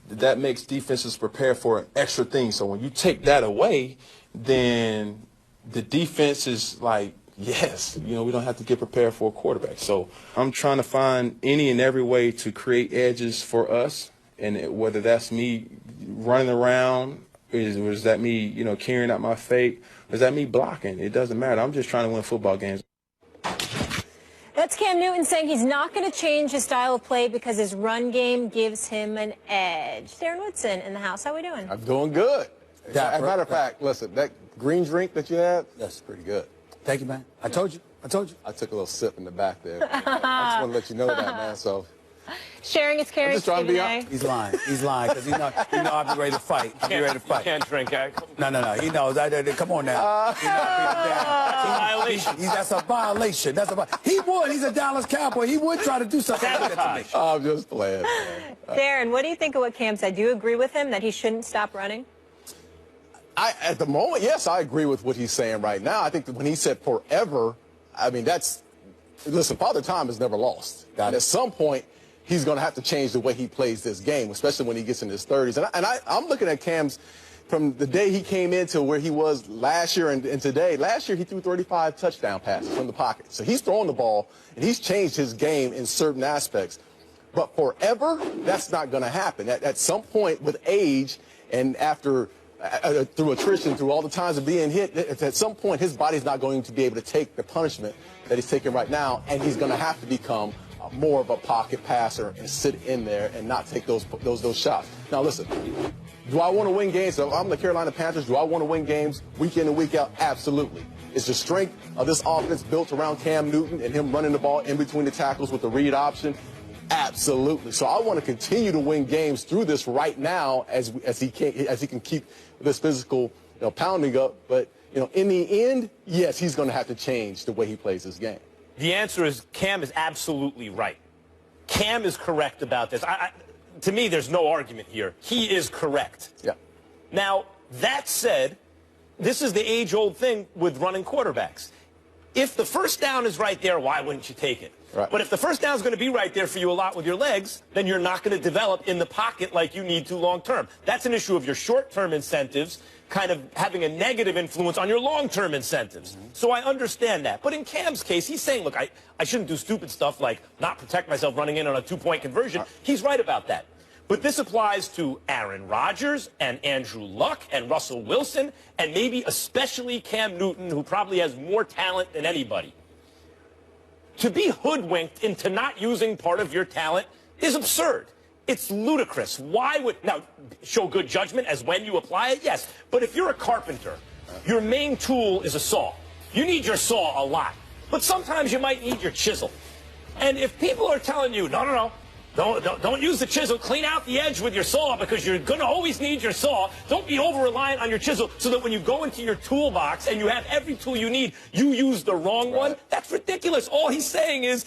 that makes defenses prepare for extra things. So when you take that away, then the defense is like, yes, we don't have to get prepared for a quarterback. So I'm trying to find any and every way to create edges for us, and whether that's me running around, is that me, carrying out my fate? Or is that me blocking? It doesn't matter. I'm just trying to win football games. That's Cam Newton saying he's not going to change his style of play because his run game gives him an edge. Darren Woodson in the house. How we doing? I'm doing good. As a matter of fact, listen, that green drink that you had, that's pretty good. Thank you, man. I told you. I told you. I took a little sip in the back there. I just want to let you know that, man. So. Sharing is caring. I'm just trying to be honest. He's lying. He's lying because I'll be ready to fight. I'll be ready to fight. You can't drink, guy. No. He knows. Come on now. That's a violation. That's a violation. He would. He's a Dallas Cowboy. He would try to do something like that to me. I'm just playing, man. Darren, what do you think of what Cam said? Do you agree with him that he shouldn't stop running? At the moment, yes, I agree with what he's saying right now. I think that when he said forever, I mean, listen, Father Time is never lost. And at some point, he's going to have to change the way he plays this game, especially when he gets in his 30s. And I'm looking at Cam's, from the day he came into where he was last year and today. Last year, he threw 35 touchdown passes from the pocket. So he's throwing the ball, and he's changed his game in certain aspects. But forever, that's not going to happen. At some point, with age and after through attrition, through all the times of being hit, at some point his body's not going to be able to take the punishment that he's taking right now, and he's going to have to become more of a pocket passer and sit in there and not take those shots. Now listen, do I want to win games? So I'm the Carolina Panthers. Do I want to win games week in and week out? Absolutely. Is the strength of this offense built around Cam Newton and him running the ball in between the tackles with the read option? Absolutely. So I want to continue to win games through this right now as he can keep this physical pounding up. But in the end, yes, he's going to have to change the way he plays this game. The answer is Cam is absolutely right. Cam is correct about this. To me, there's no argument here. He is correct. Yeah. Now, that said, this is the age-old thing with running quarterbacks. If the first down is right there, why wouldn't you take it? Right. But if the first down is going to be right there for you a lot with your legs, then you're not going to develop in the pocket like you need to long-term. That's an issue of your short-term incentives kind of having a negative influence on your long-term incentives. So I understand that. But in Cam's case, he's saying, look, I shouldn't do stupid stuff like not protect myself running in on a two-point conversion. He's right about that. But this applies to Aaron Rodgers and Andrew Luck and Russell Wilson and maybe especially Cam Newton, who probably has more talent than anybody. To be hoodwinked into not using part of your talent is absurd. It's ludicrous. Why would, now, show good judgment as when you apply it? Yes. But if you're a carpenter, your main tool is a saw. You need your saw a lot. But sometimes you might need your chisel. And if people are telling you, no, don't use the chisel, clean out the edge with your saw because you're going to always need your saw. Don't be over-reliant on your chisel so that when you go into your toolbox and you have every tool you need, you use the wrong one. That's ridiculous. All he's saying is,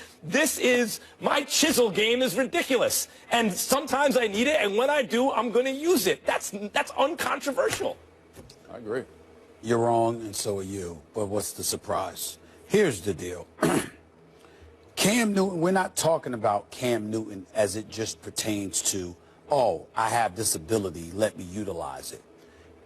my chisel game is ridiculous. And sometimes I need it, and when I do, I'm going to use it. That's uncontroversial. I agree. You're wrong, and so are you. But what's the surprise? Here's the deal. Cam Newton, we're not talking about Cam Newton as it just pertains to, oh, I have this ability, let me utilize it.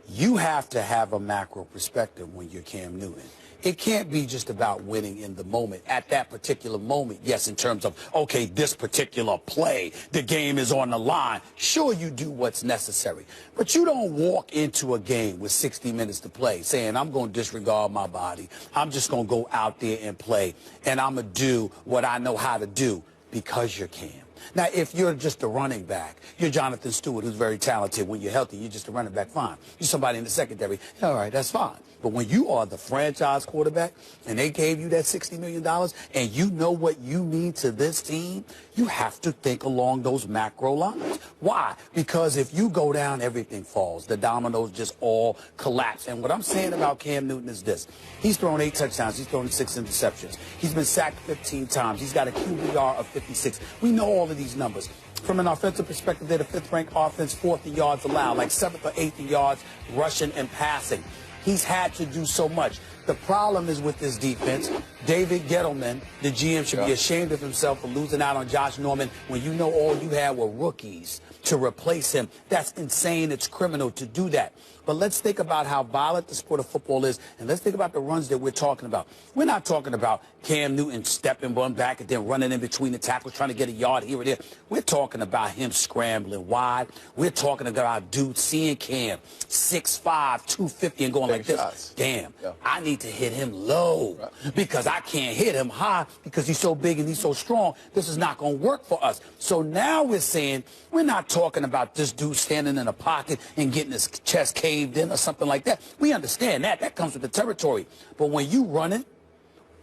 You have to have a macro perspective when you're Cam Newton. It can't be just about winning in the moment. At that particular moment, yes, in terms of, okay, this particular play, the game is on the line. Sure, you do what's necessary. But you don't walk into a game with 60 minutes to play saying, I'm going to disregard my body. I'm just going to go out there and play, and I'm going to do what I know how to do because you're Cam. Now, if you're just a running back, you're Jonathan Stewart, who's very talented. When you're healthy, you're just a running back, fine. You're somebody in the secondary, all right, that's fine. But when you are the franchise quarterback and they gave you that $60 million and you know what you mean to this team, you have to think along those macro lines. Why? Because if you go down, everything falls. The dominoes just all collapse. And what I'm saying about Cam Newton is this. He's thrown 8 touchdowns. He's thrown 6 interceptions. He's been sacked 15 times. He's got a QBR of 56. We know all of these numbers. From an offensive perspective, they're the 5th-ranked offense, 4th in yards allowed, like 7th or 8th in yards rushing and passing. He's had to do so much. The problem is with this defense, David Gettleman, the GM, should be ashamed of himself for losing out on Josh Norman when you know all you had were rookies to replace him. That's insane. It's criminal to do that. But let's think about how violent the sport of football is, and let's think about the runs that we're talking about. We're not talking about Cam Newton stepping one back and then running in between the tackles, trying to get a yard here or there. We're talking about him scrambling wide. We're talking about dudes seeing Cam 6'5", 250 and going like this. Shots. Damn, I need to hit him low because I can't hit him high because he's so big and he's so strong. This is not going to work for us. So now we're saying we're not talking about this dude standing in a pocket and getting his chest caved in or something like that. We understand that. That comes with the territory. But when you run it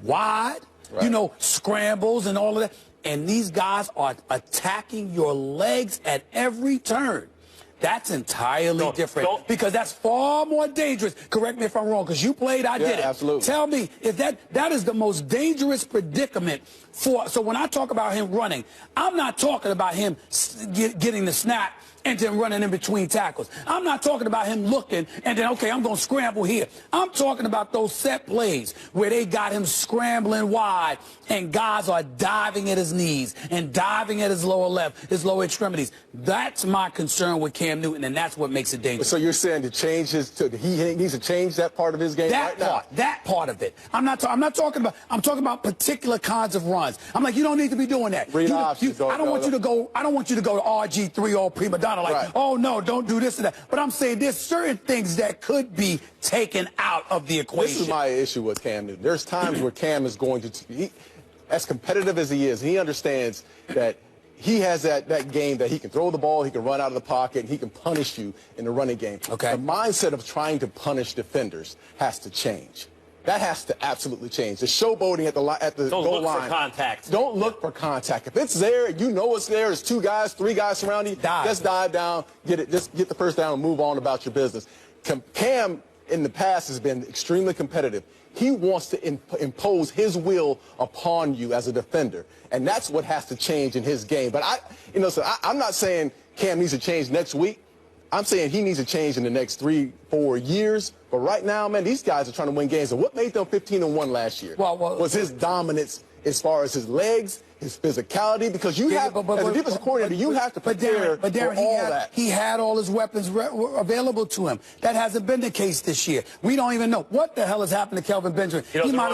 wide, you know, scrambles and all of that, and these guys are attacking your legs at every turn, That's entirely different because that's far more dangerous. Correct me if I'm wrong, because you played, I did it. Absolutely. Tell me if that is the most dangerous predicament for. So when I talk about him running, I'm not talking about him getting the snap and then running in between tackles. I'm not talking about him looking and then, okay, I'm going to scramble here. I'm talking about those set plays where they got him scrambling wide and guys are diving at his knees and diving at his lower left, his lower extremities. That's my concern with Cam Newton, and that's what makes it dangerous. So you're saying to change he needs to change that part of his game That part of it. I'm talking about particular kinds of runs. I'm like, you don't need to be doing that. I don't want you to go to RG3 or prima donna like, oh no, don't do this and that. But I'm saying there's certain things that could be taken out of the equation. This is my issue with Cam Newton. There's times where Cam is going to as competitive as he is, he understands that he has that game that he can throw the ball, he can run out of the pocket, and he can punish you in the running game. Okay. The mindset of trying to punish defenders has to change. That has to absolutely change. The showboating at the goal line. Don't look for contact. Don't look for contact. If it's there, you know it's there. There's 2 guys, 3 guys surrounding you. Just dive down, just get the first down, and move on about your business. Cam in the past has been extremely competitive. He wants to impose his will upon you as a defender, and that's what has to change in his game. But I'm not saying Cam needs to change next week. I'm saying he needs to change in the next 3-4 years. But right now, man, these guys are trying to win games. And what made them 15-1 last year was his dominance as far as his legs, his physicality, because you have, as a defensive coordinator, you have to prepare for all that. He had all his weapons available to him. That hasn't been the case this year. We don't even know what the hell has happened to Kelvin Benjamin. He might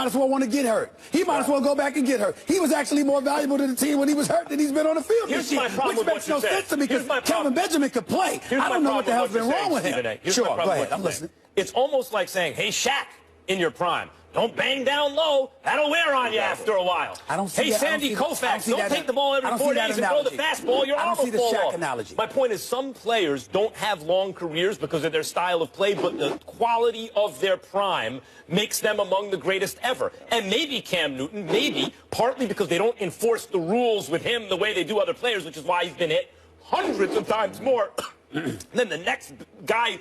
as well want to get hurt. He might as well go back and get hurt. He was actually more valuable to the team when he was hurt than he's been on the field this year, which makes no sense to me because Kelvin Benjamin could play. I don't know what the hell's been wrong with him. Sure, go ahead. I'm listening. It's almost like saying, hey, Shaq, in your prime, don't bang down low. That'll wear on you after a while. I don't see hey, that. Sandy Koufax, don't take the ball every 4 days and throw the fastball. Your arm will fall off. Analogy. My point is some players don't have long careers because of their style of play, but the quality of their prime makes them among the greatest ever. And maybe Cam Newton, maybe, partly because they don't enforce the rules with him the way they do other players, which is why he's been hit hundreds of times more than the next guy,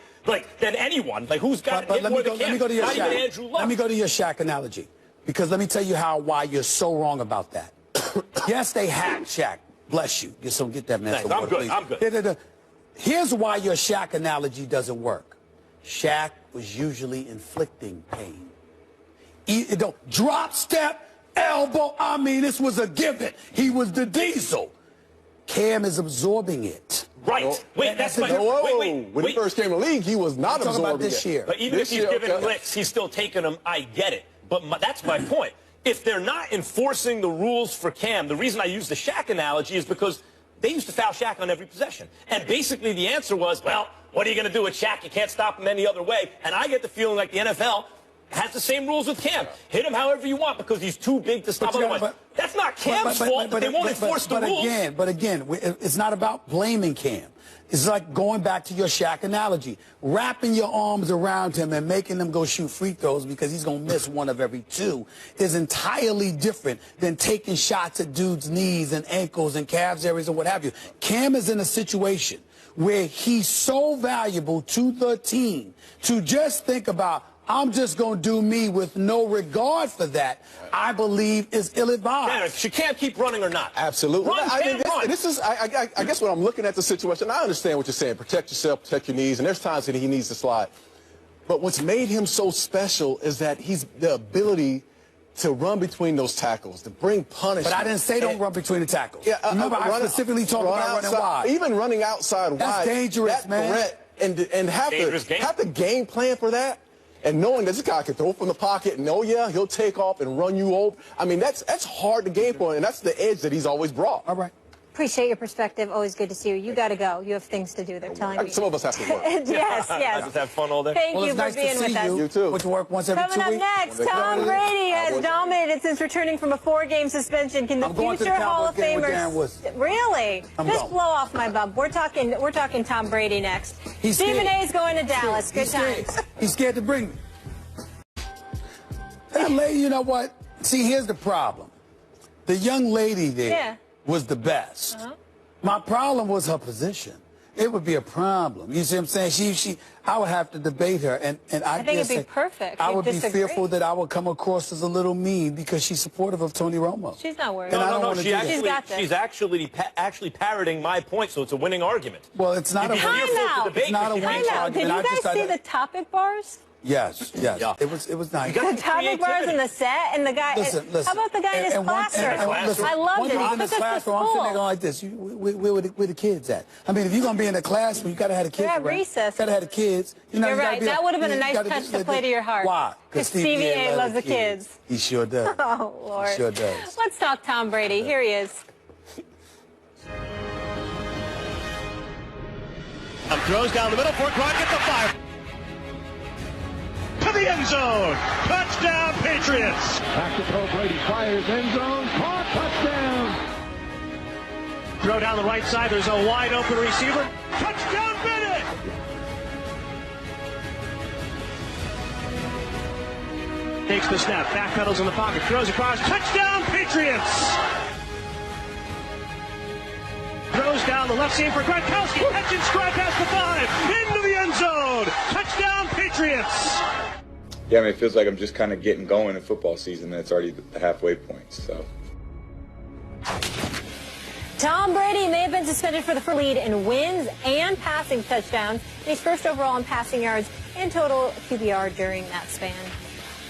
than anyone. Like, who's got hit more than Cam? Not even Andrew Luck. Let me go to your Shaq analogy, because let me tell you why you're so wrong about that. Yes, they hacked Shaq. Bless you. Get that man. Thanks. I'm good. I'm good. Here's why your Shaq analogy doesn't work. Shaq was usually inflicting pain. Drop, step, elbow. I mean, this was a given. He was the diesel. Cam is absorbing it. Right. Wait, that's my... Wait. When he first came in the league, he was not absorbing about this year. But even if he's giving licks, he's still taking them. I get it. But that's my point. If they're not enforcing the rules for Cam, the reason I use the Shaq analogy is because they used to foul Shaq on every possession. And basically the answer was, well, what are you going to do with Shaq? You can't stop him any other way. And I get the feeling like the NFL has the same rules with Cam. Hit him however you want because he's too big to stop otherwise. That's not Cam's fault, but they won't enforce the rules. But again, it's not about blaming Cam. It's like going back to your Shaq analogy. Wrapping your arms around him and making him go shoot free throws because he's going to miss one of every 2 is entirely different than taking shots at dudes' knees and ankles and calves areas and what have you. Cam is in a situation where he's so valuable to the team to just think about, I'm just going to do me with no regard for that, I believe is ill-advised. She can't keep running or not. Absolutely. Run. This is, I guess when I'm looking at the situation, I understand what you're saying. Protect yourself, protect your knees, and there's times that he needs to slide. But what's made him so special is that he's the ability to run between those tackles, to bring punishment. But I didn't say don't run between the tackles. Yeah, remember, I specifically talked about running wide. Even running outside wide. That's dangerous, that man. Threat, and have the game plan for that. And knowing that this guy can throw from the pocket and, oh, yeah, he'll take off and run you over. I mean, that's hard to game for, and that's the edge that he's always brought. All right. Appreciate your perspective. Always good to see you. You got to go. You have things to do. They're telling me. Some of us have to work. Yes. I just have fun all day. Thank you for nice being with us. You too. Which work once every 2 weeks. Coming up next, Tom Brady has dominated since returning from a 4-game suspension. Can the future Hall of Famers really just blow off my bub? We're talking Tom Brady next. Stephen A. is going to Dallas. Good times. He's scared to bring me. That lady, you know what? See, here's the problem. The young lady there was the best. My problem was her position. It would be a problem. You see what I'm saying? I would have to debate her, and I think it'd be perfect. I would You'd be fearful that I would come across as a little mean because she's supportive of Tony Romo. She's not worried. No. She's actually parroting my point, so it's a winning argument. Well, it's not a winning argument. It's not a winning argument. Did you guys see the topic bars? Yes. Yeah. It was nice. The topic bars in the set and the guy. Listen. How about the guy in his classroom? I loved it. One He in his took us to classroom, I'm sitting there school. going like this. Where the kids at? I mean, if you're gonna be in the classroom, you gotta have the kids. At recess. Gotta have the kids. You know, You're right. That would have been a nice gotta touch to play to your heart. Why? Because Stevie A loves the kids. He sure does. Oh Lord. He sure does. Let's talk Tom Brady. Here he is. Throws down the middle for Gronk at the 5. To the end zone. Touchdown, Patriots. Back to throw. Brady fires. End zone. Caught. Touchdown. Throw down the right side. There's a wide open receiver. Touchdown, Bennett. Takes the snap. Backpedals in the pocket. Throws across. Touchdown, Patriots. Throws down the left seam for Gronkowski. Catch and strike past the 5. Into the end zone. Touchdown, Patriots. Yeah, I mean, it feels like I'm just kind of getting going in football season, and it's already the halfway point, so. Tom Brady may have been suspended for the first lead in wins and passing touchdowns. He's first overall in passing yards and total QBR during that span.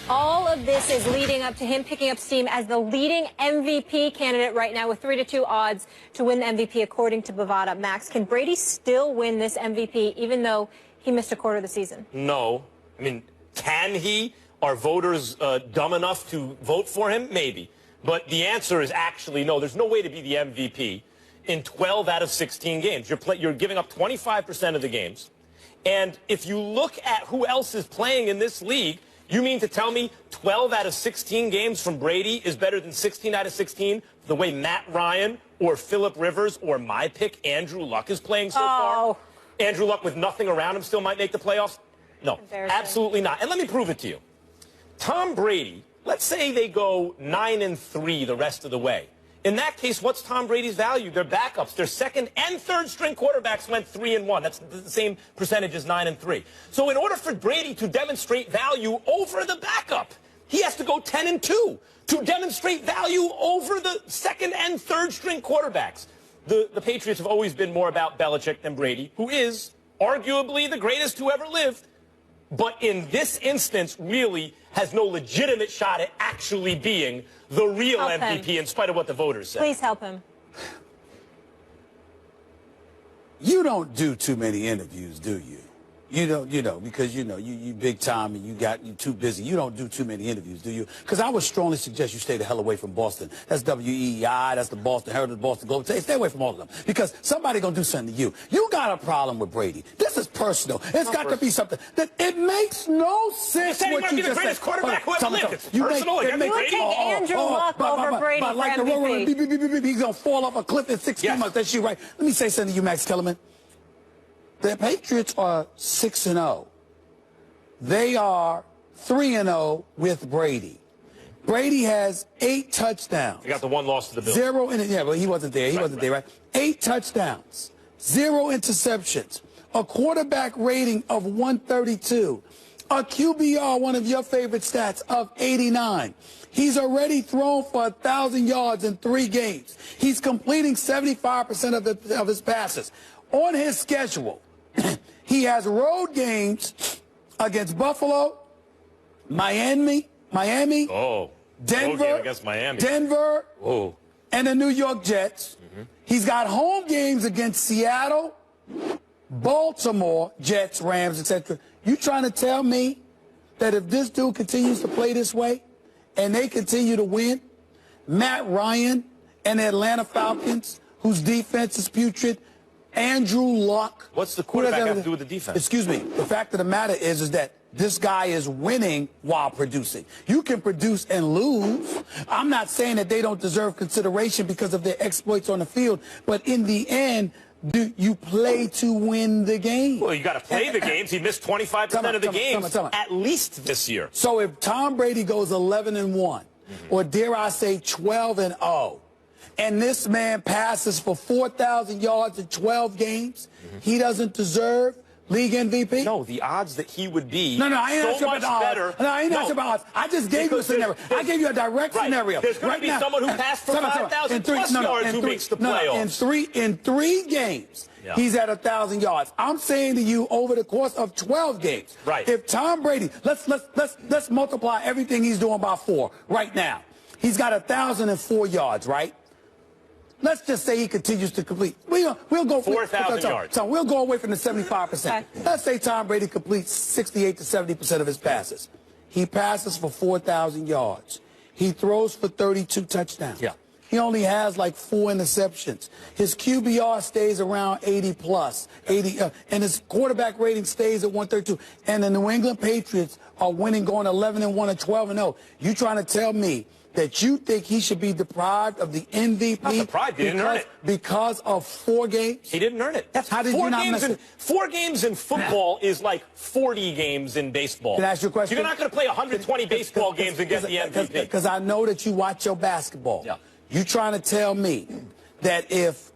All of this is leading up to him picking up steam as the leading MVP candidate right now with 3-2 odds to win the MVP according to Bovada. Max, can Brady still win this MVP even though he missed a quarter of the season? No. I mean, can he? Are voters dumb enough to vote for him? Maybe. But the answer is actually no. There's no way to be the MVP in 12 out of 16 games. You're giving up 25% of the games. And if you look at who else is playing in this league, you mean to tell me 12 out of 16 games from Brady is better than 16 out of 16 the way Matt Ryan or Phillip Rivers or my pick Andrew Luck is playing so far? Andrew Luck with nothing around him still might make the playoffs? No, absolutely not. And let me prove it to you. Tom Brady, let's say they go 9-3 the rest of the way. In that case, what's Tom Brady's value? Their backups, their second and third string quarterbacks went 3-1. That's the same percentage as 9-3. So in order for Brady to demonstrate value over the backup, he has to go 10-2 to demonstrate value over the second and third string quarterbacks. The Patriots have always been more about Belichick than Brady, who is arguably the greatest who ever lived. But in this instance, really has no legitimate shot at actually being the real MVP in spite of what the voters say. Please help him. You don't do too many interviews, do you? You don't, because, you big time and you too busy. You don't do too many interviews, do you? Because I would strongly suggest you stay the hell away from Boston. That's WEEI, that's the Boston Herald, the Boston Globe. Stay away from all of them because somebody going to do something to you. You got a problem with Brady. This is personal. It's got to be something that it makes no sense what you just said. Quarterback who ever lived. It's personal. You would take Andrew Luck over Brady for MVP. He's going to fall off a cliff in 16 months. That's you, right? Let me say something to you, Max Kellerman. The Patriots are 6-0. They are 3-0 with Brady. Brady has 8 touchdowns. He got the one loss to the Bills. 0 in it. Yeah, but he wasn't there. He wasn't there, right? 8 touchdowns, 0 interceptions, a quarterback rating of 132, a QBR, one of your favorite stats, of 89. He's already thrown for 1,000 yards in 3 games. He's completing 75% of his passes. On his schedule, he has road games against Buffalo, Miami, Denver, against Miami. Denver, and the New York Jets. He's got home games against Seattle, Baltimore, Jets, Rams, etc. You trying to tell me that if this dude continues to play this way and they continue to win, Matt Ryan and the Atlanta Falcons, whose defense is putrid, Andrew Luck. What's the quarterback have to do with the defense? Excuse me. The fact of the matter is that this guy is winning while producing. You can produce and lose. I'm not saying that they don't deserve consideration because of their exploits on the field, but in the end, do you play to win the game? Well, you got to play the games. He missed 25% of the games at least this year. So if Tom Brady goes 11-1, or dare I say 12-0, and this man passes for 4,000 yards in 12 games, he doesn't deserve league MVP? No, the odds that he would be I ain't so asking much about the better. odds. No, I ain't asking about odds. I just gave you a scenario. I gave you a direct scenario. There's going to be someone who passed for 5,000 plus yards who makes the playoffs. In three games, he's at 1,000 yards. I'm saying to you, over the course of 12 games, if Tom Brady, let's multiply everything he's doing by 4 right now. He's got 1,004 yards, right? Let's just say he continues to complete. We'll go 4,000 yards. So we'll go away from the 75%. Let's say Tom Brady completes 68 to 70% of his passes. He passes for 4,000 yards. He throws for 32 touchdowns. Yeah. He only has like 4 interceptions. His QBR stays around 80 plus, 80, and his quarterback rating stays at 132. And the New England Patriots are winning, going 11-1 or 12-0. You trying to tell me that you think he should be deprived of the MVP? Not deprived. He didn't earn it. Because of 4 games? He didn't earn it. That's how did you not miss it? 4 games in football is like 40 games in baseball. Can I ask you a question? You're not going to play 120 baseball games and get the MVP. Because I know that you watch your basketball. Yeah. You trying to tell me that if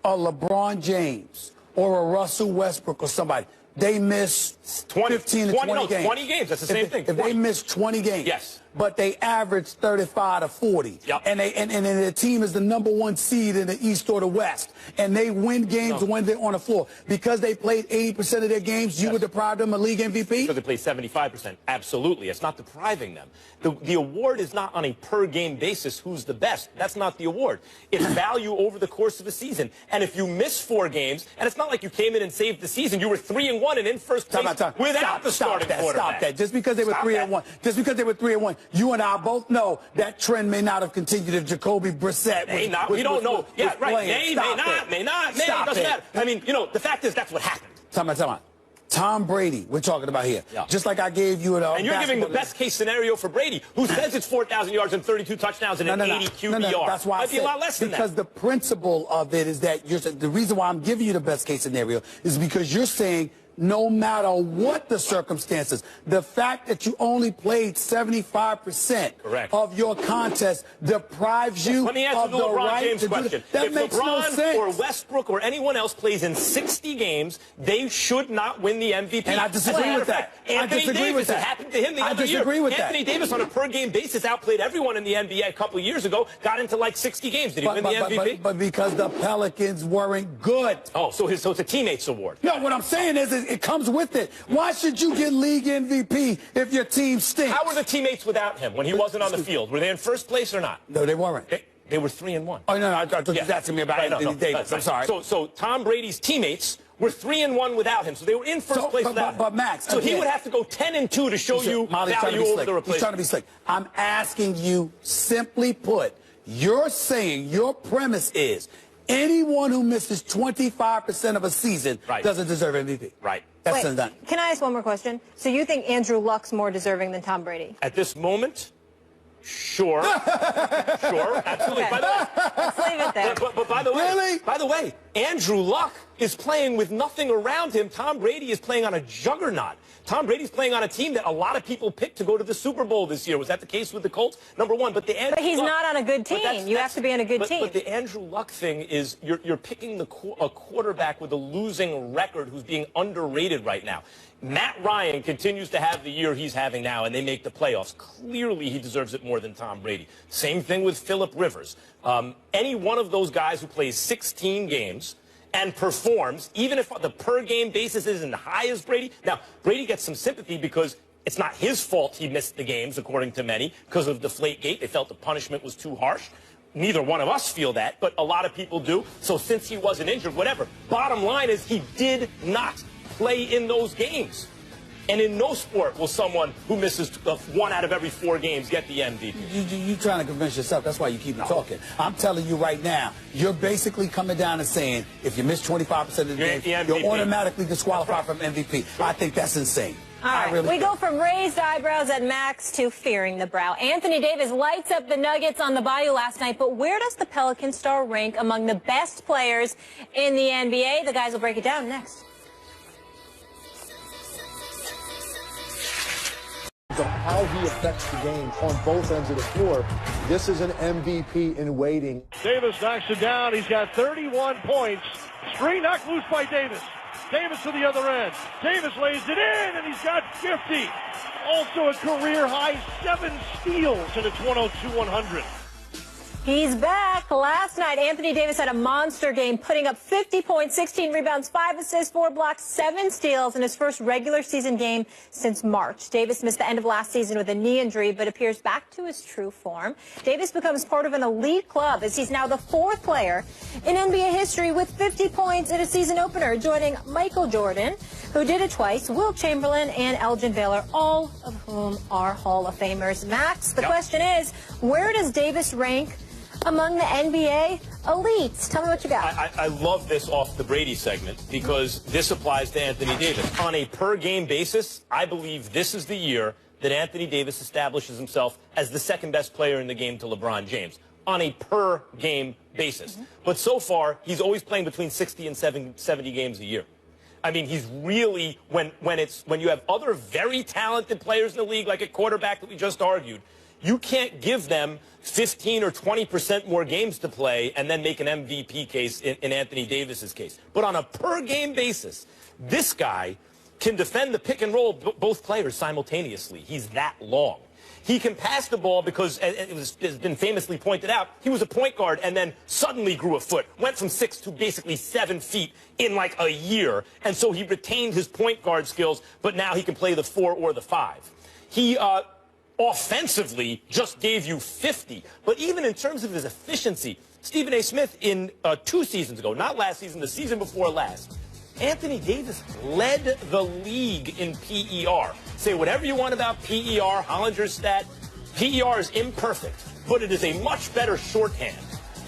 a LeBron James or a Russell Westbrook or somebody, they miss 15 to 20 games. 20 games, that's the same thing. If they miss 20 games, yes, but they average 35 to 40, and the team is the #1 seed in the East or the West, and they win games when they're on the floor because they played 80% of their games, you would deprive them of league MVP? Because they played 75%. Absolutely. It's not depriving them. The award is not on a per-game basis who's the best. That's not the award. It's value over the course of a season. And if you miss 4 games, and it's not like you came in and saved the season, you were 3-1 and in first place without the starting quarterback. Stop that. Just because they were 3-1, just because they were 3-1, you and I both know that trend may not have continued if Jacoby Brissett was we don't know. Yeah, right. Playing. May not. It doesn't matter. I mean, the fact is that's what happened. Time out. Tom Brady, we're talking about here. Yeah. Just like I gave you and you're giving the best case scenario for Brady, who says it's 4,000 yards and 32 touchdowns and an 80 QBR. That's why Might be a lot less than that. Because the principle of it is that the reason why I'm giving you the best case scenario is because you're saying no matter what the circumstances, the fact that you only played 75% of your contest deprives you Let me answer of the the LeBron right James to question. do that. That if makes LeBron no sense. or Westbrook or anyone else plays in 60 games, they should not win the MVP. And I disagree with that. Anthony Davis, it happened to him the other year. Anthony Davis on a per-game basis outplayed everyone in the NBA a couple of years ago, got into like 60 games. Did he win the MVP? But because the Pelicans weren't good. Oh, so it's a teammates award. No, what I'm saying is it comes with it. Why should you get league MVP if your team stinks? How were the teammates without him when he wasn't on the field? Were they in first place or not? No, they weren't. They were 3-1. Oh, no, I thought you were asking me about Anthony Davis. I'm sorry. So Tom Brady's teammates were 3-1 without him, so they were in first place without him. But Max, so he would have to go 10-2 to show you value over the replacement. He's trying to be slick. I'm asking you, simply put, you're saying your premise is anyone who misses 25% of a season doesn't deserve MVP. Right. That's done. Can I ask one more question? So you think Andrew Luck's more deserving than Tom Brady? At this moment, sure. Sure, absolutely. Okay. By the way, let's leave it there. But by the way, Andrew Luck is playing with nothing around him. Tom Brady is playing on a juggernaut. Tom Brady's playing on a team that a lot of people picked to go to the Super Bowl this year. Was that the case with the Colts? Number one. But he's not on a good team. You have to be on a good team. But the Andrew Luck thing is you're picking a quarterback with a losing record who's being underrated right now. Matt Ryan continues to have the year he's having now, and they make the playoffs. Clearly, he deserves it more than Tom Brady. Same thing with Phillip Rivers. Any one of those guys who plays 16 games and performs, even if the per-game basis isn't high as Brady. Now, Brady gets some sympathy because it's not his fault he missed the games, according to many, because of Deflategate. They felt the punishment was too harsh. Neither one of us feel that, but a lot of people do. So since he wasn't injured, whatever. Bottom line is he did not play in those games. And in no sport will someone who misses 1 out of every 4 games get the MVP. You're trying to convince yourself. That's why you keep talking. I'm telling you right now, you're basically coming down and saying if you miss 25% of the games, you're automatically disqualified from MVP. I think that's insane. All right, we go from raised eyebrows at Max to fearing the brow. Anthony Davis lights up the Nuggets on the Bayou last night, but where does the Pelican star rank among the best players in the NBA? The guys will break it down next. of how he affects the game on both ends of the floor. This is an MVP in waiting. Davis knocks it down. He's got 31 points. Screen knocked loose by Davis. Davis to the other end. Davis lays it in, and he's got 50. Also a career-high 7 steals, and it's 102-100. He's back. Last night, Anthony Davis had a monster game, putting up 50 points, 16 rebounds, 5 assists, 4 blocks, 7 steals in his first regular season game since March. Davis missed the end of last season with a knee injury, but appears back to his true form. Davis becomes part of an elite club as he's now the 4th player in NBA history with 50 points in a season opener, joining Michael Jordan, who did it twice, Wilt Chamberlain, and Elgin Baylor, all of whom are Hall of Famers. Max, the question is, where does Davis rank among the NBA elites? Tell me what you got. I love this off the Brady segment because this applies to Anthony Davis. On a per-game basis, I believe this is the year that Anthony Davis establishes himself as the 2nd best player in the game to LeBron James. On a per-game basis. But so far, he's always playing between 60 and 70 games a year. I mean, he's really, when you have other very talented players in the league, like a quarterback that we just argued, you can't give them 15 or 20% more games to play and then make an MVP case in Anthony Davis's case. But on a per-game basis, this guy can defend the pick and roll both players simultaneously. He's that long. He can pass the ball because, it's been famously pointed out, he was a point guard and then suddenly grew a foot, went from 6 to basically 7 feet in like a year. And so he retained his point guard skills, but now he can play the 4 or the 5. He offensively just gave you 50. But even in terms of his efficiency, Stephen A. Smith in 2 seasons ago, not last season, the season before last, Anthony Davis led the league in PER. Say whatever you want about PER, Hollinger's stat. PER is imperfect, but it is a much better shorthand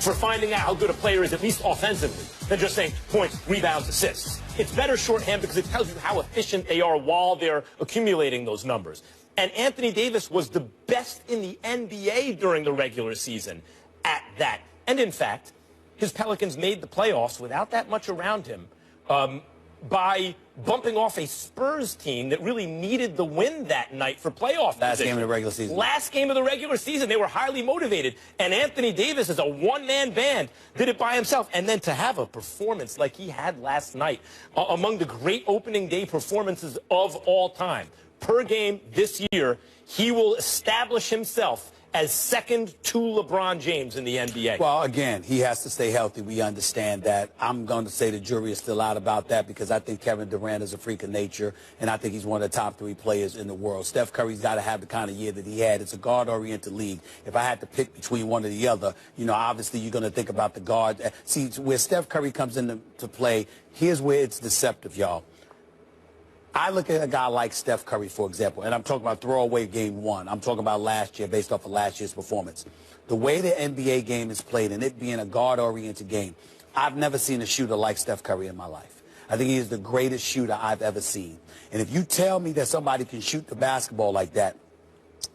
for finding out how good a player is, at least offensively, than just saying points, rebounds, assists. It's better shorthand because it tells you how efficient they are while they're accumulating those numbers. And Anthony Davis was the best in the NBA during the regular season at that. And in fact, his Pelicans made the playoffs without that much around him by bumping off a Spurs team that really needed the win that night for playoff Last position. game of the regular season. Last game of the regular season. They were highly motivated. And Anthony Davis, as a one-man band, did it by himself. And then to have a performance like he had last night, among the great opening day performances of all time, per game this year, he will establish himself as 2nd to LeBron James in the NBA. Well, again, he has to stay healthy. We understand that. I'm going to say the jury is still out about that because I think Kevin Durant is a freak of nature, and I think he's one of the top 3 players in the world. Steph Curry's got to have the kind of year that he had. It's a guard-oriented league. If I had to pick between one or the other, you know, obviously you're going to think about the guard. See, where Steph Curry comes into play, here's where it's deceptive, y'all. I look at a guy like Steph Curry, for example, and I'm talking about throwaway game 1. I'm talking about last year based off of last year's performance. The way the NBA game is played and it being a guard-oriented game, I've never seen a shooter like Steph Curry in my life. I think he is the greatest shooter I've ever seen. And if you tell me that somebody can shoot the basketball like that,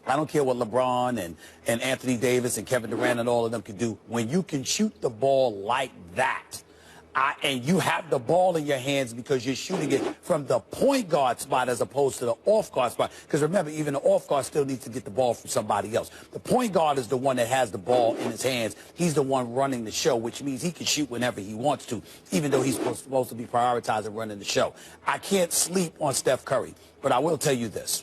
I don't care what LeBron and Anthony Davis and Kevin Durant and all of them can do. When you can shoot the ball like that, and you have the ball in your hands because you're shooting it from the point guard spot as opposed to the off guard spot. Because remember, even the off guard still needs to get the ball from somebody else. The point guard is the one that has the ball in his hands. He's the one running the show, which means he can shoot whenever he wants to, even though he's supposed to be prioritizing running the show. I can't sleep on Steph Curry, but I will tell you this.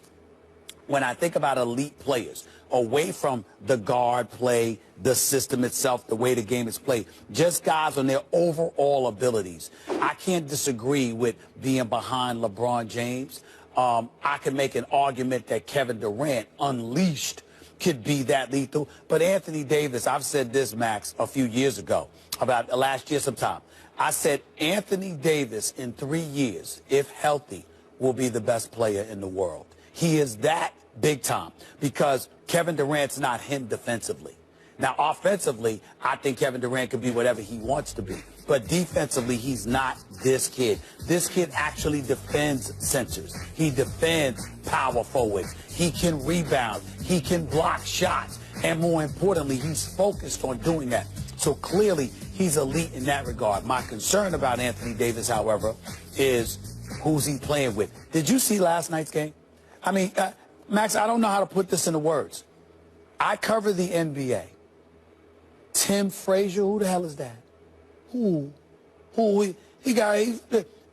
When I think about elite players, away from the guard play, the system itself, the way the game is played, just guys on their overall abilities, I can't disagree with being behind LeBron James. I can make an argument that Kevin Durant, unleashed, could be that lethal. But Anthony Davis, I've said this, Max, a few years ago, about last year sometime. I said Anthony Davis in 3 years, if healthy, will be the best player in the world. He is that big time because Kevin Durant's not him defensively. Now, offensively, I think Kevin Durant could be whatever he wants to be. But defensively, he's not this kid. This kid actually defends centers. He defends power forwards. He can rebound. He can block shots. And more importantly, he's focused on doing that. So clearly, he's elite in that regard. My concern about Anthony Davis, however, is who's he playing with. Did you see last night's game? I mean, Max, I don't know how to put this into words. I cover the NBA. Tim Frazier, who the hell is that? Who? He got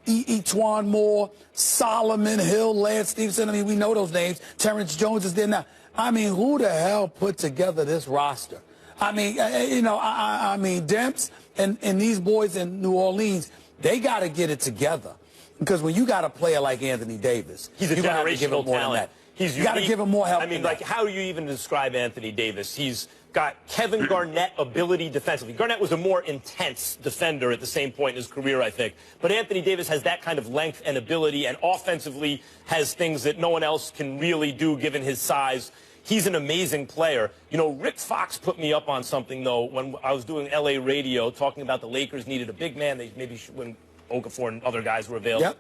Etwan Moore, Solomon Hill, Lance Stevenson. I mean, we know those names. Terrence Jones is there now. I mean, who the hell put together this roster? I mean, I mean, Demps and these boys in New Orleans, they got to get it together. Because when you got a player like Anthony Davis, he's a generational talent. You got to give him more help. I mean, like, how do you even describe Anthony Davis? He's got Kevin Garnett ability defensively. Garnett was a more intense defender at the same point in his career, I think. But Anthony Davis has that kind of length and ability, and offensively has things that no one else can really do given his size. He's an amazing player. You know, Rick Fox put me up on something, though, when I was doing L.A. radio, talking about the Lakers needed a big man. They maybe when Okafor and other guys were available. Yep.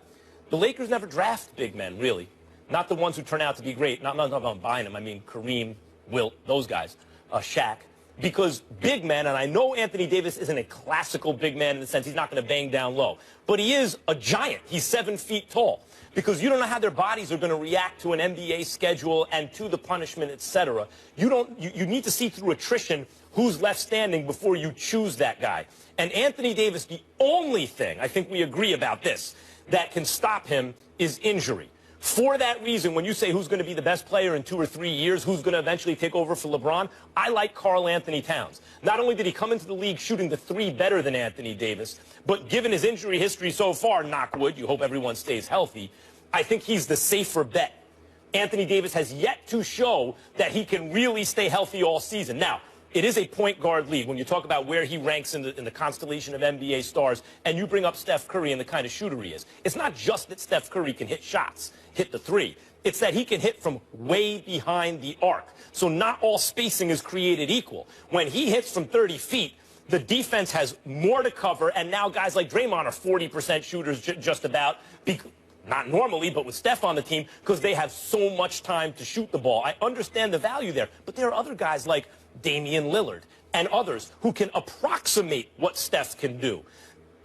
The Lakers never draft big men, really. Not the ones who turn out to be great. Not about buying them. I mean, Kareem, Wilt, those guys. Shaq. Because big men, and I know Anthony Davis isn't a classical big man in the sense he's not going to bang down low, but he is a giant. He's 7 feet tall. Because you don't know how their bodies are going to react to an NBA schedule and to the punishment, etc. You need to see through attrition who's left standing before you choose that guy. And Anthony Davis, the only thing, I think we agree about this, that can stop him is injury. For that reason, when you say who's going to be the best player in 2 or 3 years, who's going to eventually take over for LeBron, I like Karl Anthony Towns. Not only did he come into the league shooting the three better than Anthony Davis, but given his injury history so far, knock wood, you hope everyone stays healthy, I think he's the safer bet. Anthony Davis has yet to show that he can really stay healthy all season. Now, it is a point guard league when you talk about where he ranks in the constellation of NBA stars, and you bring up Steph Curry and the kind of shooter he is. It's not just that Steph Curry can hit shots, hit the three. It's that he can hit from way behind the arc. So not all spacing is created equal. When he hits from 30 feet, the defense has more to cover, and now guys like Draymond are 40% shooters just about. Not normally, but with Steph on the team, because they have so much time to shoot the ball. I understand the value there, but there are other guys like Damian Lillard and others who can approximate what Steph can do.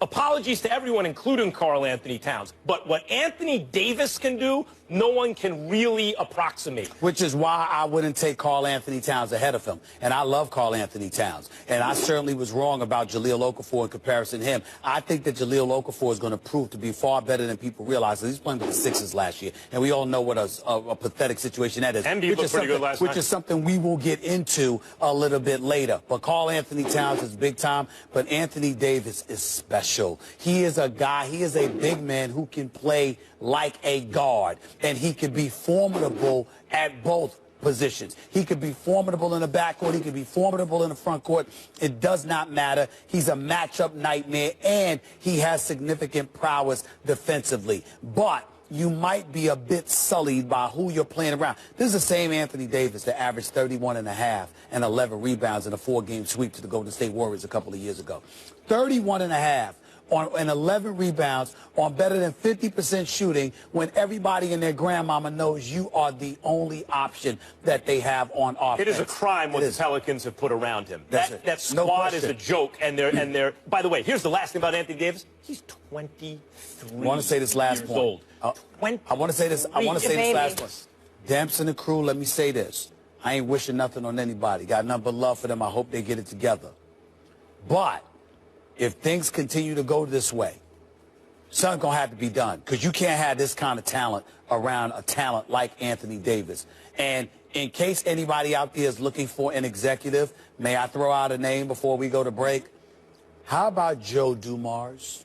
Apologies to everyone, including Karl Anthony Towns. But what Anthony Davis can do, no one can really approximate. Which is why I wouldn't take Karl Anthony Towns ahead of him. And I love Karl Anthony Towns. And I certainly was wrong about Jahlil Okafor in comparison to him. I think that Jahlil Okafor is going to prove to be far better than people realize. He's playing with the Sixers last year. And we all know what a pathetic situation that is. And he looked pretty good last night. Which is something we will get into a little bit later. But Karl Anthony Towns is big time. But Anthony Davis is special. He is a guy, he is a big man who can play like a guard. And he can be formidable at both positions. He could be formidable in the backcourt. He could be formidable in the front court. It does not matter. He's a matchup nightmare, and he has significant prowess defensively. But you might be a bit sullied by who you're playing around. This is the same Anthony Davis that averaged 31.5 and 11 rebounds in a 4-game sweep to the Golden State Warriors a couple of years ago. 31.5. And 11 rebounds on better than 50% shooting when everybody and their grandmama knows you are the only option that they have on offense. It is a crime what the Pelicans have put around him. That squad is a joke. And they're. By the way, here's the last thing about Anthony Davis. He's 23 I want to say this last point. old. I want to say this. I want to say this last one. Demps and the crew, let me say this. I ain't wishing nothing on anybody. Got nothing but love for them. I hope they get it together. But if things continue to go this way, something's going to have to be done, because you can't have this kind of talent around a talent like Anthony Davis. And in case anybody out there is looking for an executive, may I throw out a name before we go to break? How about Joe Dumars,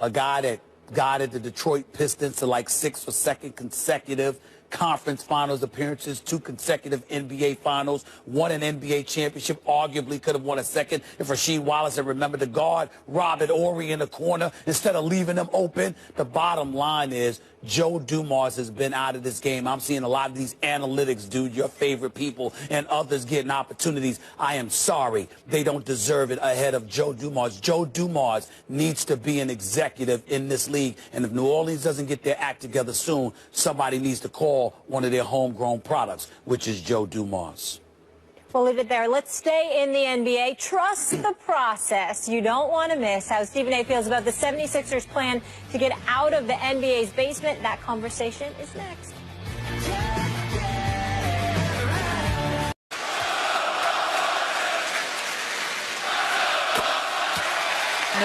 a guy that guided the Detroit Pistons to like 6 or 7 consecutive conference finals appearances, 2 consecutive NBA finals, won an NBA championship, arguably could have won a second if Rasheed Wallace had remembered to guard Robert Horry in the corner instead of leaving them open. The bottom line is Joe Dumars has been out of this game. I'm seeing a lot of these analytics, dude, your favorite people, and others getting opportunities. I am sorry. They don't deserve it ahead of Joe Dumars. Joe Dumars needs to be an executive in this league, and if New Orleans doesn't get their act together soon, somebody needs to call one of their homegrown products, which is Joe Dumars. We'll leave it there. Let's stay in the NBA. Trust the process. You don't want to miss how Stephen A. feels about the 76ers' plan to get out of the NBA's basement. That conversation is next.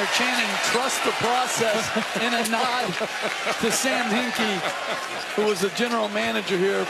they're chanting "Trust the process" in a nod to Sam Hinkie, who was the general manager here.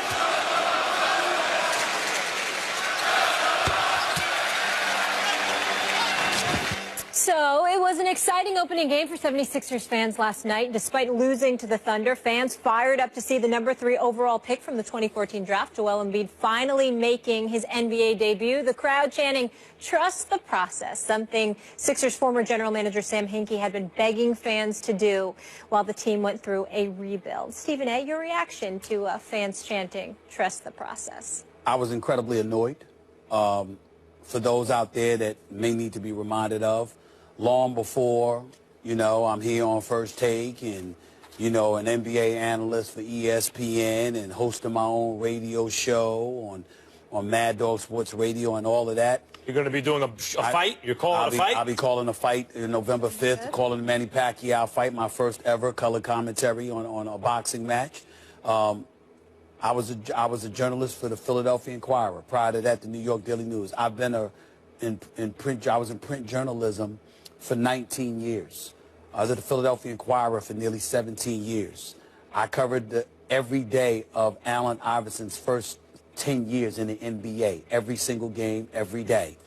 So it was an exciting opening game for 76ers fans last night. Despite losing to the Thunder, fans fired up to see the #3 overall pick from the 2014 draft, Joel Embiid, finally making his NBA debut. The crowd chanting, "Trust the process," something Sixers former general manager Sam Hinkie had been begging fans to do while the team went through a rebuild. Stephen A., your reaction to fans chanting, "Trust the process"? I was incredibly annoyed. For those out there that may need to be reminded of, long before, I'm here on First Take and, an NBA analyst for ESPN and hosting my own radio show on Mad Dog Sports Radio and all of that. You're going to be doing a fight? You're calling a fight? I'll be calling a fight on November 5th, calling the Manny Pacquiao fight, my first ever color commentary on a boxing match. I was a journalist for the Philadelphia Inquirer. Prior to that, the New York Daily News. I've been I was in print journalism for 19 years. I was at the Philadelphia Inquirer for nearly 17 years. I covered every day of Allen Iverson's first 10 years in the NBA. Every single game, every day.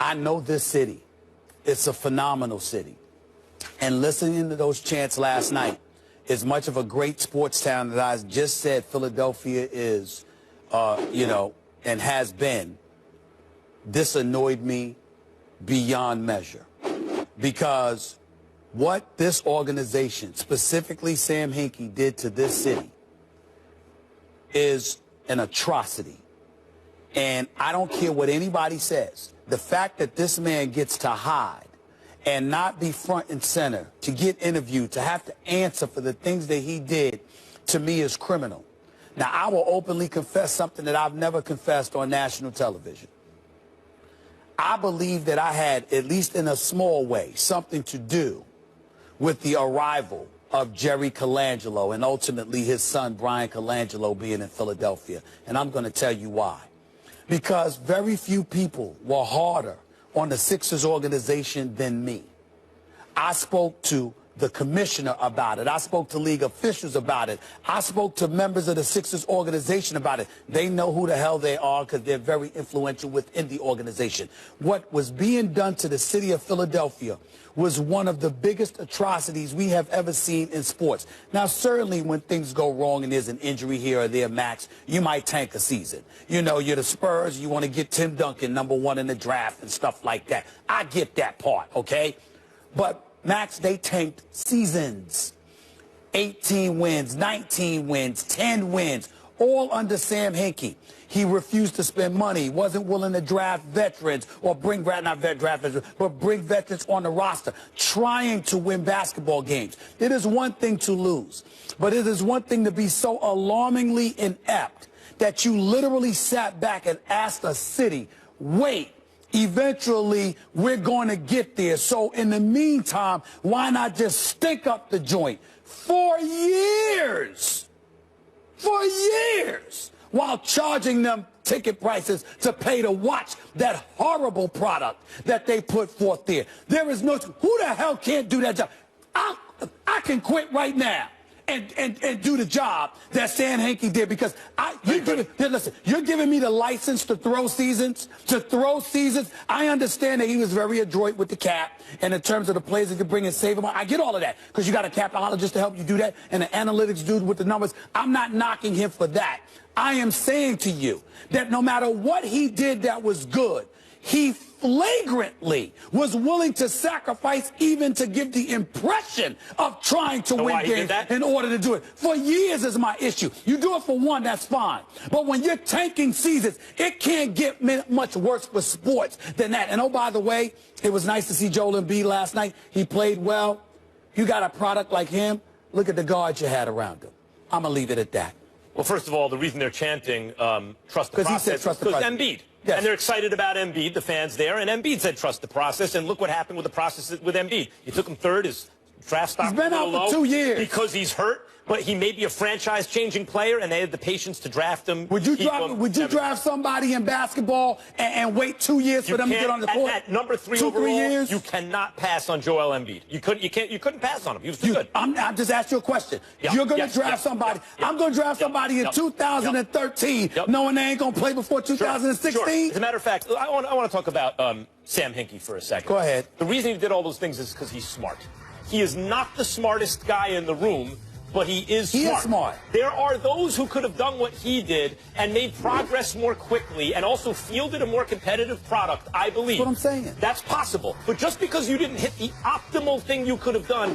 I know this city. It's a phenomenal city. And listening to those chants last night, as much of a great sports town that I just said Philadelphia is, and has been, this annoyed me beyond measure. Because what this organization, specifically Sam Hinkie, did to this city is an atrocity. And I don't care what anybody says. The fact that this man gets to hide and not be front and center, to get interviewed, to have to answer for the things that he did, to me is criminal. Now, I will openly confess something that I've never confessed on national television. I believe that I had, at least in a small way, something to do with the arrival of Jerry Colangelo and ultimately his son, Brian Colangelo, being in Philadelphia. And I'm going to tell you why. Because very few people were harder on the Sixers organization than me. I spoke to the commissioner about it. I spoke to league officials about it. I spoke to members of the Sixers organization about it. They know who the hell they are because they're very influential within the organization. What was being done to the city of Philadelphia was one of the biggest atrocities we have ever seen in sports. Now, certainly when things go wrong and there's an injury here or there, Max, you might tank a season. You're the Spurs, you want to get Tim Duncan #1 in the draft and stuff like that. I get that part, okay? But Max, they tanked seasons. 18 wins, 19 wins, 10 wins, all under Sam Hinkie. He refused to spend money, wasn't willing to draft veterans or bring veterans on the roster, trying to win basketball games. It is one thing to lose, but it is one thing to be so alarmingly inept that you literally sat back and asked a city, wait, eventually, we're going to get there. So in the meantime, why not just stink up the joint for years? For years. While charging them ticket prices to pay to watch that horrible product that they put forth there. There is no, who the hell can't do that job? I can quit right now and do the job that Sam Hinkie did because you're giving me the license to throw seasons. I understand that he was very adroit with the cap and in terms of the players that could bring and save him. I get all of that because you got a capologist to help you do that and an analytics dude with the numbers. I'm not knocking him for that. I am saying to you that no matter what he did that was good, he flagrantly was willing to sacrifice even to give the impression of trying to win games in order to do it. For years is my issue. You do it for one, that's fine. But when you're tanking seasons, it can't get much worse for sports than that. And oh, by the way, it was nice to see Joel Embiid last night. He played well. You got a product like him. Look at the guards you had around him. I'm going to leave it at that. Well, first of all, the reason they're chanting trust the process he said trust the process. Embiid. Yes. And they're excited about Embiid, the fans there, and Embiid said trust the process, and look what happened with the process with Embiid. You took him third, his draft stock He's been out for 2 years. Because he's hurt, but he may be a franchise-changing player, and they had the patience to draft him. Would you draft somebody in basketball and wait 2 years for them to get on the court? At number 3 overall, 3 years? you cannot pass on Joel Embiid. You couldn't pass on him. He was too good. I just asked you a question. Yep, You're going to draft somebody. I'm going to draft somebody in 2013, knowing they ain't going to play before 2016. Sure. As a matter of fact, I want to talk about Sam Hinkie for a second. Go ahead. The reason he did all those things is because he's smart. He is not the smartest guy in the room, but he is smart. He is smart. There are those who could have done what he did and made progress more quickly and also fielded a more competitive product, I believe. That's what I'm saying. That's possible. But just because you didn't hit the optimal thing you could have done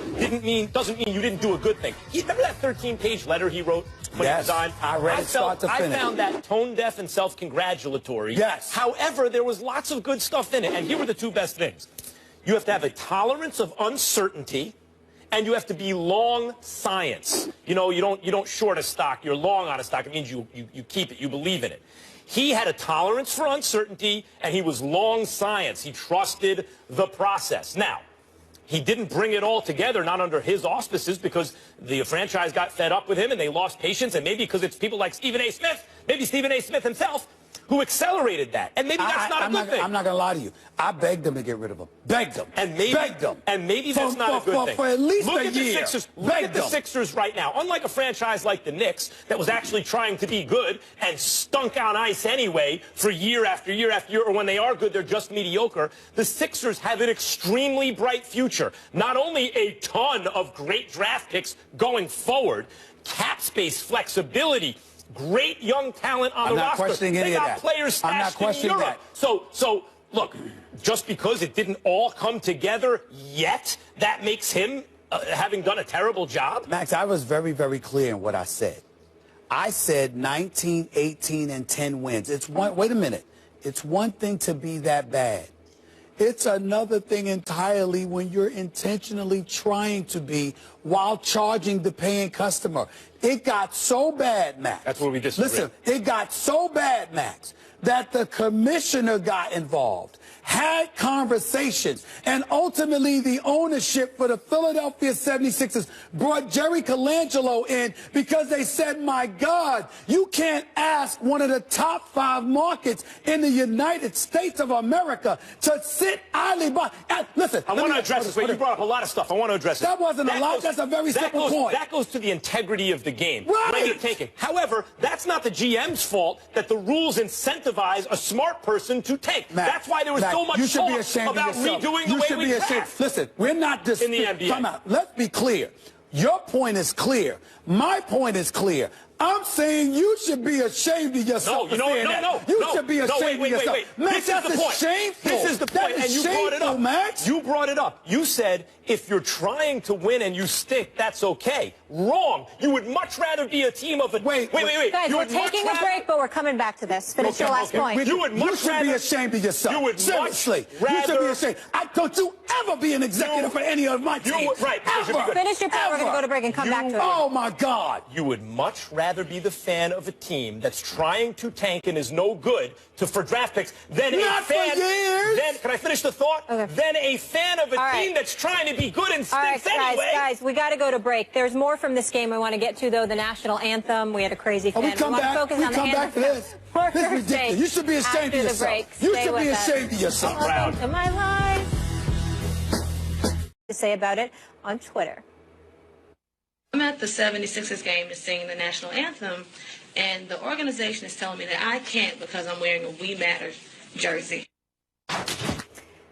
doesn't mean you didn't do a good thing. Remember that 13-page letter he wrote when he resigned? I read it start to finish. I found that tone-deaf and self-congratulatory. Yes. However, there was lots of good stuff in it, and here were the two best things. You have to have a tolerance of uncertainty, and you have to be long science. You know, you don't short a stock. You're long on a stock. It means you keep it. You believe in it. He had a tolerance for uncertainty, and he was long science. He trusted the process. Now, he didn't bring it all together, not under his auspices, because the franchise got fed up with him, and they lost patience, and maybe because it's people like Stephen A. Smith, maybe Stephen A. Smith himself, who accelerated that. And maybe that's not a good thing. I'm not going to lie to you. I begged them to get rid of him. Begged them. Begged them. And maybe that's not a good thing. For at least look a at year. The Sixers. Look at the Sixers right now. Unlike a franchise like the Knicks that was actually trying to be good and stunk on ice anyway for year after year after year, or when they are good, they're just mediocre, the Sixers have an extremely bright future. Not only a ton of great draft picks going forward, cap space, flexibility, great young talent on the roster. I'm not questioning any of that. They got players stashed in Europe. So look, just because it didn't all come together yet, that makes him having done a terrible job? Max, I was very, very clear in what I said. I said 19, 18, and 10 wins. Wait a minute. It's one thing to be that bad. It's another thing entirely when you're intentionally trying to be while charging the paying customer. It got so bad, Max. That's where we disagree. Listen, it got so bad, Max, that the commissioner got involved, had conversations, and ultimately the ownership for the Philadelphia 76ers brought Jerry Colangelo in because they said, my God, you can't ask one of the top 5 markets in the United States of America to sit idly by. Listen, I want to address this. Wait, you brought up a lot of stuff. I want to address it. That wasn't a lot. That's a very simple point. That goes to the integrity of the game. Right. When you're taking. However, that's not the GM's fault that the rules incentivize a smart person to take. Matt, that's why there was so much talk about redoing the way we draft. Listen, we're not disputing. In the NBA. Come out. Let's be clear. Your point is clear. My point is clear. I'm saying you should be ashamed of yourself. No. You should be ashamed of yourself. Wait. Max, This is the point. Shameful. This is the point, and you brought it up. Max. You brought it up. You said if you're trying to win and you stink, that's okay. Wrong. You would much rather be a team of a... Wait. Guys, we're taking a break, but we're coming back to this. Finish your last point. You should be ashamed of yourself. You would Seriously. much rather... You should be ashamed. Don't you ever be an executive for any of my team. Right. Ever. Finish your point. We're going to go to break and come back to it. Oh, my God. You would much rather be the fan of a team that's trying to tank and is no good for draft picks than Not a fan... for years. Then, can I finish the thought? Okay. Than a fan of a team that's trying to be good and stinks anyway. Guys, we got to go to break. There's more from this game I want to get to, though. The national anthem. We had a crazy fan. We come back to this. This is ridiculous. You should be ashamed of yourself. You should be ashamed of yourself. Welcome to my life. To say about it on Twitter. I'm at the 76ers game to sing the national anthem, and the organization is telling me that I can't because I'm wearing a We Matter jersey.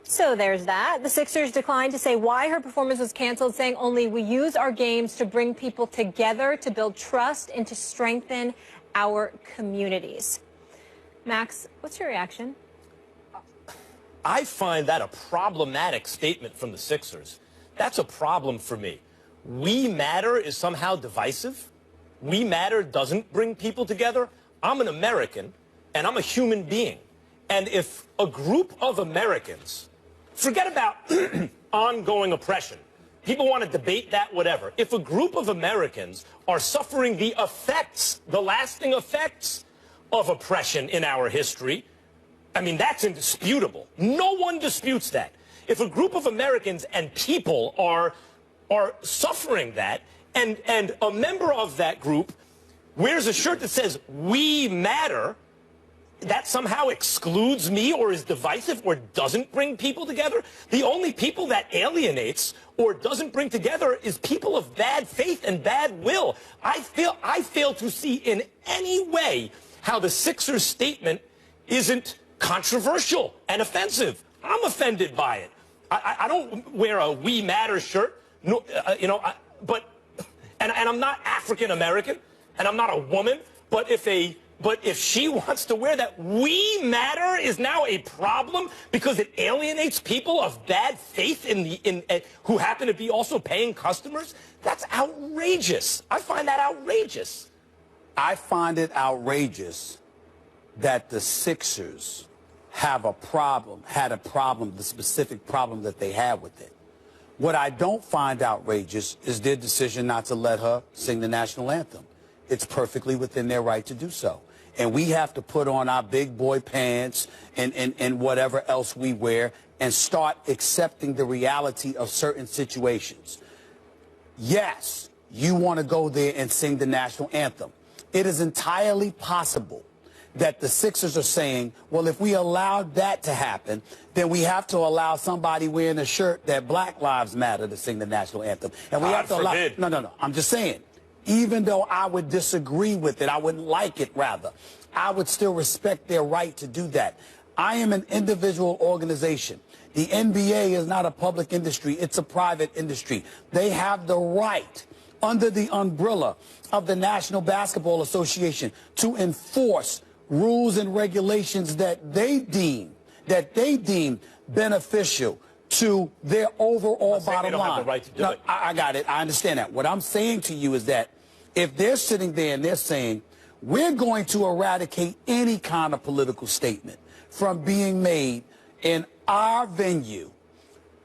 So there's that. The Sixers declined to say why her performance was canceled, saying only we use our games to bring people together, to build trust, and to strengthen our communities. Max, what's your reaction? I find that a problematic statement from the Sixers. That's a problem for me. We Matter is somehow divisive. We Matter doesn't bring people together. I'm an American, and I'm a human being. And if a group of Americans, forget about ongoing oppression. People want to debate that, whatever. If a group of Americans are suffering the effects, the lasting effects of oppression in our history, I mean, that's indisputable. No one disputes that. If a group of Americans and people are are suffering that, and a member of that group wears a shirt that says "We Matter," that somehow excludes me or is divisive or doesn't bring people together. The only people that alienates or doesn't bring together is people of bad faith and bad will. I fail to see in any way how the Sixers statement isn't controversial and offensive. I'm offended by it. I don't wear a "We Matter" shirt, no, and I'm not African American, and I'm not a woman. But if she wants to wear that, "We Matter" is now a problem because it alienates people of bad faith who happen to be also paying customers. That's outrageous. I find that outrageous. I find it outrageous that the Sixers had a problem, the specific problem that they had with it. What I don't find outrageous is their decision not to let her sing the national anthem. It's perfectly within their right to do so. And we have to put on our big boy pants and whatever else we wear and start accepting the reality of certain situations. Yes, you want to go there and sing the national anthem. It is entirely possible that the Sixers are saying, well, if we allowed that to happen, then we have to allow somebody wearing a shirt that Black Lives Matter to sing the national anthem. And we have to allow. No. I'm just saying, even though I would disagree with it, I wouldn't like it, rather, I would still respect their right to do that. I am an individual organization. The NBA is not a public industry. It's a private industry. They have the right, under the umbrella of the National Basketball Association, to enforce rules and regulations that they deem beneficial to their overall bottom line. Have the right to do it. I got it. I understand that. What I'm saying to you is that if they're sitting there and they're saying, we're going to eradicate any kind of political statement from being made in our venue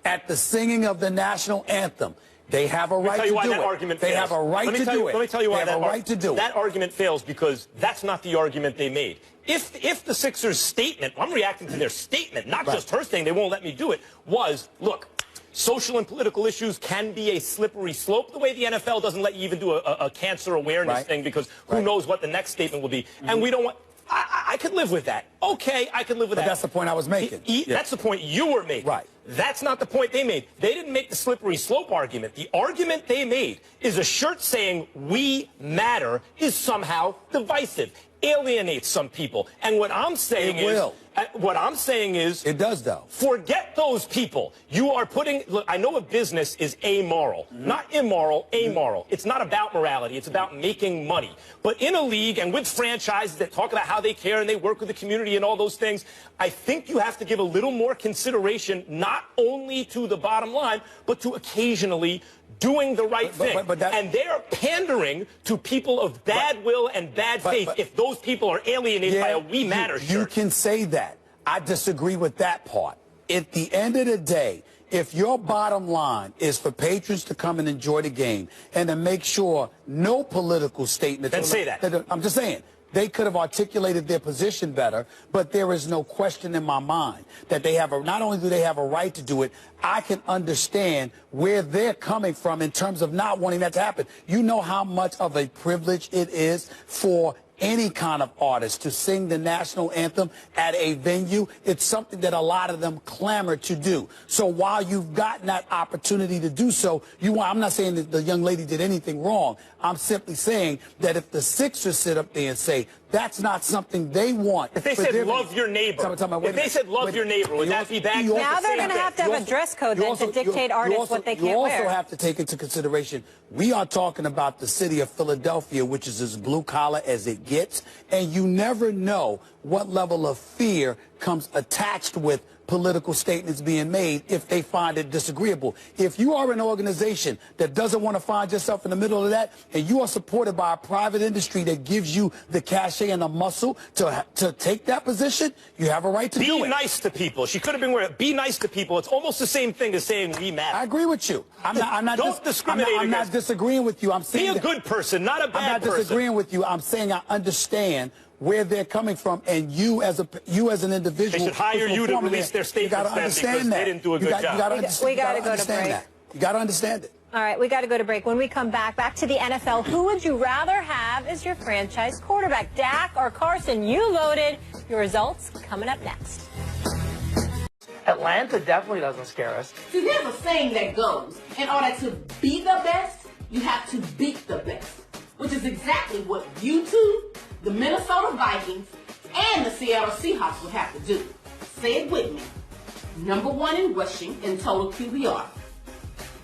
at the singing of the national anthem, they have a right to do it. They have a right to do it. Let me tell you why that argument fails, because that's not the argument they made. If the Sixers' statement, I'm reacting to their statement, not just her saying they won't let me do it, was, look, social and political issues can be a slippery slope, the way the NFL doesn't let you even do a cancer awareness thing, because who knows what the next statement will be. And we don't want... I could live with that. Okay, I could live with that. But that's the point I was making. That's the point you were making. Right. That's not the point they made. They didn't make the slippery slope argument. The argument they made is a shirt saying "We Matter" is somehow divisive, alienates some people. And what I'm saying is... It does, though. Forget those people. You are putting... Look, I know a business is amoral. Not immoral, amoral. It's not about morality. It's about making money. But in a league and with franchises that talk about how they care and they work with the community and all those things, I think you have to give a little more consideration not only to the bottom line, but to occasionally doing the right thing. And they're pandering to people of bad will and bad faith if those people are alienated by a "We Matter" shirt. You can say that. I disagree with that part. At the end of the day, if your bottom line is for patrons to come and enjoy the game and to make sure no political statements... Then say that. I'm just saying. They could have articulated their position better, but there is no question in my mind that they have not only do they have a right to do it, I can understand where they're coming from in terms of not wanting that to happen. You know how much of a privilege it is for any kind of artist to sing the national anthem at a venue. It's something that a lot of them clamor to do. So while you've gotten that opportunity to do so, I'm not saying that the young lady did anything wrong. I'm simply saying that if the Sixers sit up there and say that's not something they want. If they said love your neighbor, if they said love your neighbor, would that be bad? Now they're going to have a dress code then to dictate artists what they can't wear. You also have to take into consideration, we are talking about the city of Philadelphia, which is as blue collar as it gets, and you never know what level of fear comes attached with political statements being made if they find it disagreeable. If you are an organization that doesn't want to find yourself in the middle of that, and you are supported by a private industry that gives you the cachet and the muscle to take that position, you have a right to do it. Be nice to people. She could have been wearing, be nice to people. It's almost the same thing as saying "We Matter." I agree with you. Don't discriminate. I'm not disagreeing with you. I'm saying be a good person, not a bad person. I'm not disagreeing with you. I'm saying I understand where they're coming from, and you as an individual, they should hire you to release their statements. You got to understand that. They didn't do a good job. We got to go to break. You got to understand it. All right, we got to go to break. When we come back to the NFL, who would you rather have as your franchise quarterback, Dak or Carson? You voted. Your results coming up next. Atlanta definitely doesn't scare us. See, there's a saying that goes, in order to be the best, you have to beat the best, which is exactly what you two, the Minnesota Vikings, and the Seattle Seahawks would have to do. Say it with me. Number 1 in rushing in total QBR.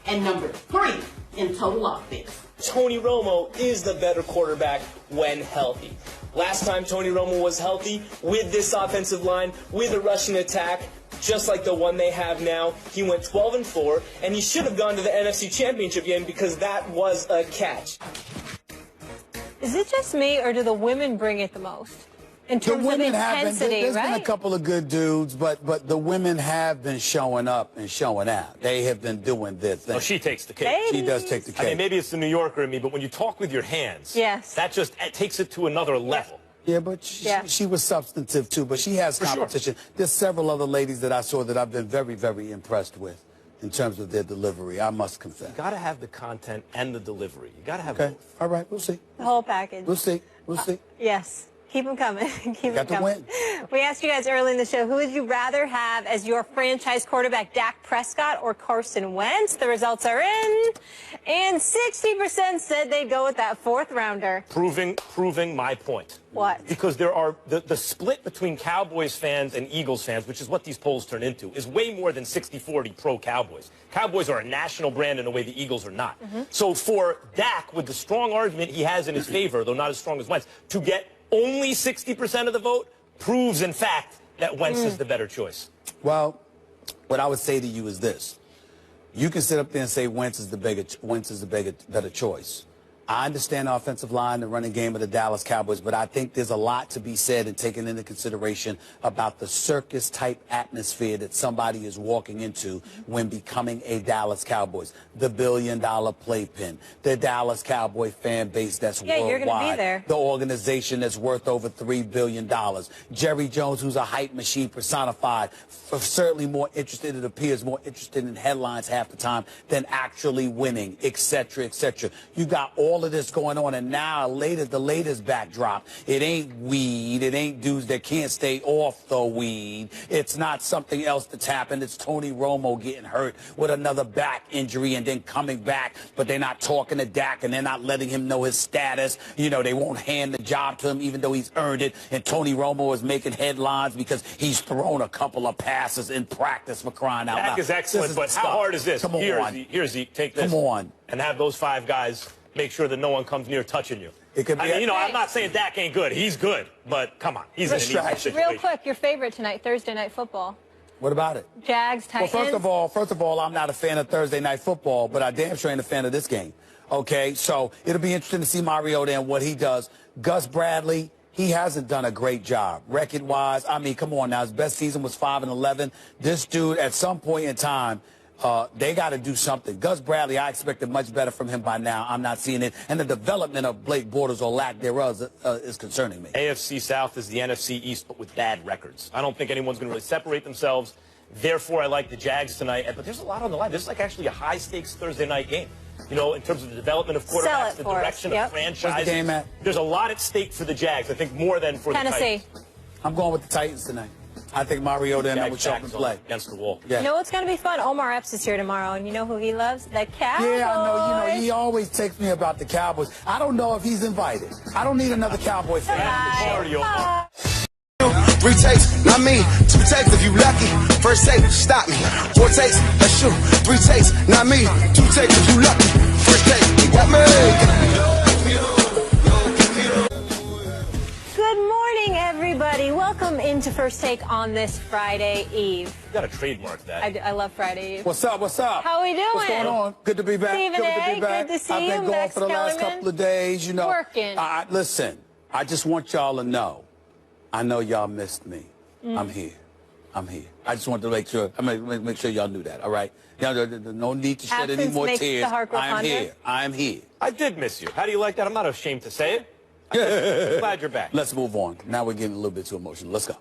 And number 3 in total offense. Tony Romo is the better quarterback when healthy. Last time Tony Romo was healthy, with this offensive line, with a rushing attack, just like the one they have now, he went 12-4, and he should have gone to the NFC Championship game because that was a catch. Is it just me, or do the women bring it the most? In terms of intensity, there's right? been a couple of good dudes, but the women have been showing up and showing out. They have been doing their thing. Oh, she takes the cake. Ladies. She does take the cake. I mean, maybe it's the New Yorker in me, but when you talk with your hands, yes, that just takes it to another level. Yeah, but she was substantive, too. But she has competition. Sure. There's several other ladies that I saw that I've been very, very impressed with in terms of their delivery, I must confess. You got to have the content and the delivery. You got to have both. All right, we'll see. The whole package. We'll see. We'll see. Yes. Keep them coming. Keep them coming. Win. We asked you guys early in the show, who would you rather have as your franchise quarterback, Dak Prescott or Carson Wentz? The results are in, and 60% said they'd go with that 4th rounder. Proving my point. What? Because there are the split between Cowboys fans and Eagles fans, which is what these polls turn into, is way more than 60-40 pro-Cowboys. Cowboys are a national brand in a way the Eagles are not. So for Dak, with the strong argument he has in his favor, though not as strong as Wentz, to get only 60% of the vote proves, in fact, that Wentz is the better choice. Well, what I would say to you is this. You can sit up there and say Wentz is the better choice. I understand the offensive line, the running game of the Dallas Cowboys, but I think there's a lot to be said and taken into consideration about the circus-type atmosphere that somebody is walking into when becoming a Dallas Cowboys. The billion-dollar playpen, the Dallas Cowboy fan base that's worldwide. You're going to be there. The organization that's worth over $3 billion. Jerry Jones, who's a hype machine personified, certainly more interested, it appears, more interested in headlines half the time than actually winning, et cetera, et cetera. You got all of this going on, and now the latest backdrop, it ain't weed, it ain't dudes that can't stay off the weed, it's not something else that's happened, it's Tony Romo getting hurt with another back injury and then coming back, but they're not talking to Dak and they're not letting him know his status. You know, they won't hand the job to him even though he's earned it, and Tony Romo is making headlines because he's thrown a couple of passes in practice, for crying out loud. Dak is excellent, but how hard is this? Come on. Here, Zeke, take this. Come on. And have those 5 guys make sure that no one comes near touching you. It could be, I mean, you know, I'm not saying Dak ain't good. He's good. But come on. He's in an easy situation. Real quick, your favorite tonight, Thursday Night Football. What about it? Jags, Titans. Well, first of all, I'm not a fan of Thursday Night Football, but I damn sure ain't a fan of this game. Okay, so it'll be interesting to see Mariota and what he does. Gus Bradley, he hasn't done a great job record-wise. I mean, come on now. His best season was 5-11. This dude, at some point in time, they got to do something. Gus Bradley, I expected much better from him by now. I'm not seeing it. And the development of Blake Bortles or lack thereof is concerning me. AFC South is the NFC East, but with bad records. I don't think anyone's going to really separate themselves. Therefore, I like the Jags tonight. But there's a lot on the line. This is like actually a high-stakes Thursday night game. You know, in terms of the development of quarterbacks, the direction of franchises. Where's the game at? There's a lot at stake for the Jags, I think, more than for the Titans. I'm going with the Titans tonight. I think Mariota and them will show up and play. Against the wall. Yeah. You know what's going to be fun? Omar Epps is here tomorrow, and you know who he loves? The Cowboys. Yeah, I know. You know, he always texts me about the Cowboys. I don't know if he's invited. I don't need another Cowboy fan. Bye. 3 takes, not me. 2 takes if you lucky. First take, stop me. 4 takes, that's you. 3 takes, not me. 2 takes if you lucky. First take, you got me. Good morning, everybody. Welcome into First Take on this Friday Eve. You got to trademark that. I love Friday Eve. What's up? What's up? How are we doing? What's going on? Good to be back. Stephen Good to be back. Good to see I've you. been gone Max for the last Kellerman. couple of days. You know, working. Listen, I just want y'all to know. I know y'all missed me. I'm here. I'm here. I just wanted to make sure. Make sure y'all knew that. All right. No need to shed any more tears. I am here. I am here. I did miss you. How do you like that? I'm not ashamed to say it. Glad you're back. Let's move on. Now we're getting a little bit too emotional. Let's go.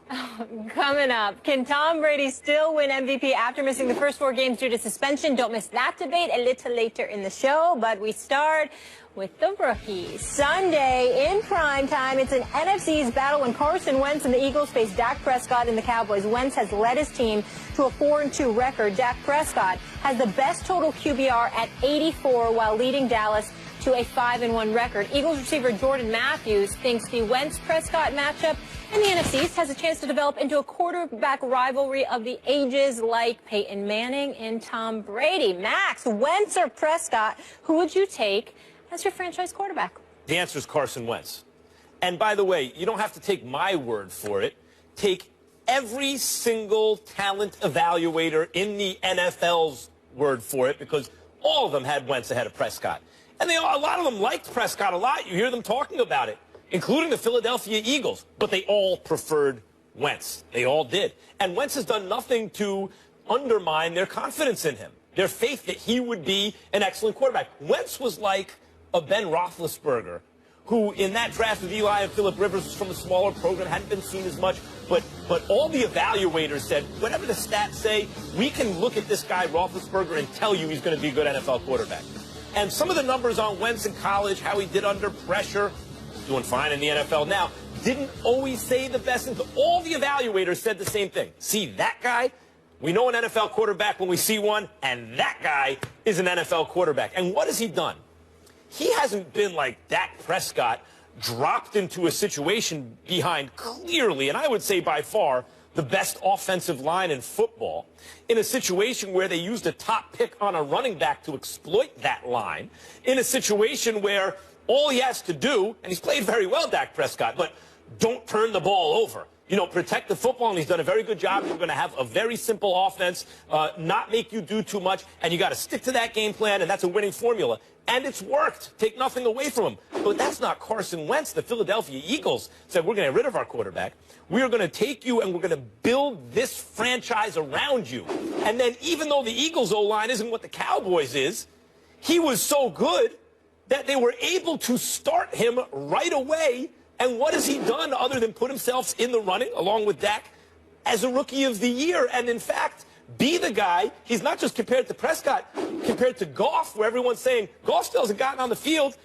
Coming up, can Tom Brady still win MVP after missing the first 4 games due to suspension? Don't miss that debate a little later in the show, but we start with the rookies. Sunday in prime time, it's an NFC East battle when Carson Wentz and the Eagles face Dak Prescott and the Cowboys. Wentz has led his team to a 4-2 record. Dak Prescott has the best total QBR at 84 while leading Dallas to a 5-1 record. Eagles receiver Jordan Matthews thinks the Wentz-Prescott matchup in the NFC East has a chance to develop into a quarterback rivalry of the ages like Peyton Manning and Tom Brady. Max, Wentz or Prescott, who would you take as your franchise quarterback? The answer is Carson Wentz. And by the way, you don't have to take my word for it. Take every single talent evaluator in the NFL's word for it, because all of them had Wentz ahead of Prescott. And a lot of them liked Prescott a lot. You hear them talking about it, including the Philadelphia Eagles. But they all preferred Wentz. They all did. And Wentz has done nothing to undermine their confidence in him, their faith that he would be an excellent quarterback. Wentz was like a Ben Roethlisberger, who in that draft with Eli and Phillip Rivers was from a smaller program, hadn't been seen as much. But all the evaluators said, whatever the stats say, we can look at this guy, Roethlisberger, and tell you he's going to be a good NFL quarterback. And some of the numbers on Wentz in college, how he did under pressure, doing fine in the NFL now, didn't always say the best things. But all the evaluators said the same thing. See that guy? We know an NFL quarterback when we see one, and that guy is an NFL quarterback. And what has he done? He hasn't been like Dak Prescott, dropped into a situation behind clearly, and I would say by far, the best offensive line in football, in a situation where they used a top pick on a running back to exploit that line, in a situation where all he has to do, and he's played very well, Dak Prescott, but don't turn the ball over. You know, protect the football, and he's done a very good job. We're going to have a very simple offense, not make you do too much, and you got to stick to that game plan, and that's a winning formula. And it's worked. Take nothing away from him. But that's not Carson Wentz. The Philadelphia Eagles said, we're going to get rid of our quarterback. We are going to take you, and we're going to build this franchise around you. And then even though the Eagles' O-line isn't what the Cowboys is, he was so good that they were able to start him right away. And what has he done other than put himself in the running, along with Dak, as a Rookie of the Year? And, in fact, be the guy. He's not just compared to Prescott, compared to Goff, where everyone's saying Goff still hasn't gotten on the field.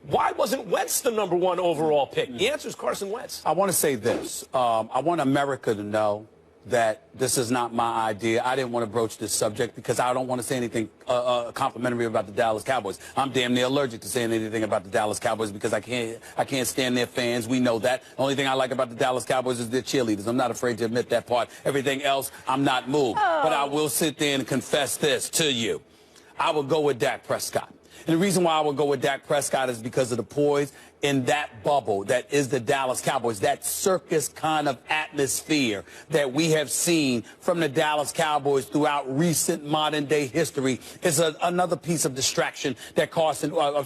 Why wasn't Wentz the #1 overall pick? The answer is Carson Wentz. I want to say this. I want America to know that this is not my idea. I didn't want to broach this subject because I don't want to say anything complimentary about the Dallas Cowboys. I'm damn near allergic to saying anything about the Dallas Cowboys because I can't stand their fans. We know that. The only thing I like about the Dallas Cowboys is their cheerleaders. I'm not afraid to admit that part. Everything else, I'm not moved. But I will sit there and confess this to you. I would go with Dak Prescott. And the reason why I would go with Dak Prescott is because of the poise in that bubble that is the Dallas Cowboys, that circus kind of atmosphere that we have seen from the Dallas Cowboys throughout recent modern-day history is another piece of distraction that Carson, I'm sorry,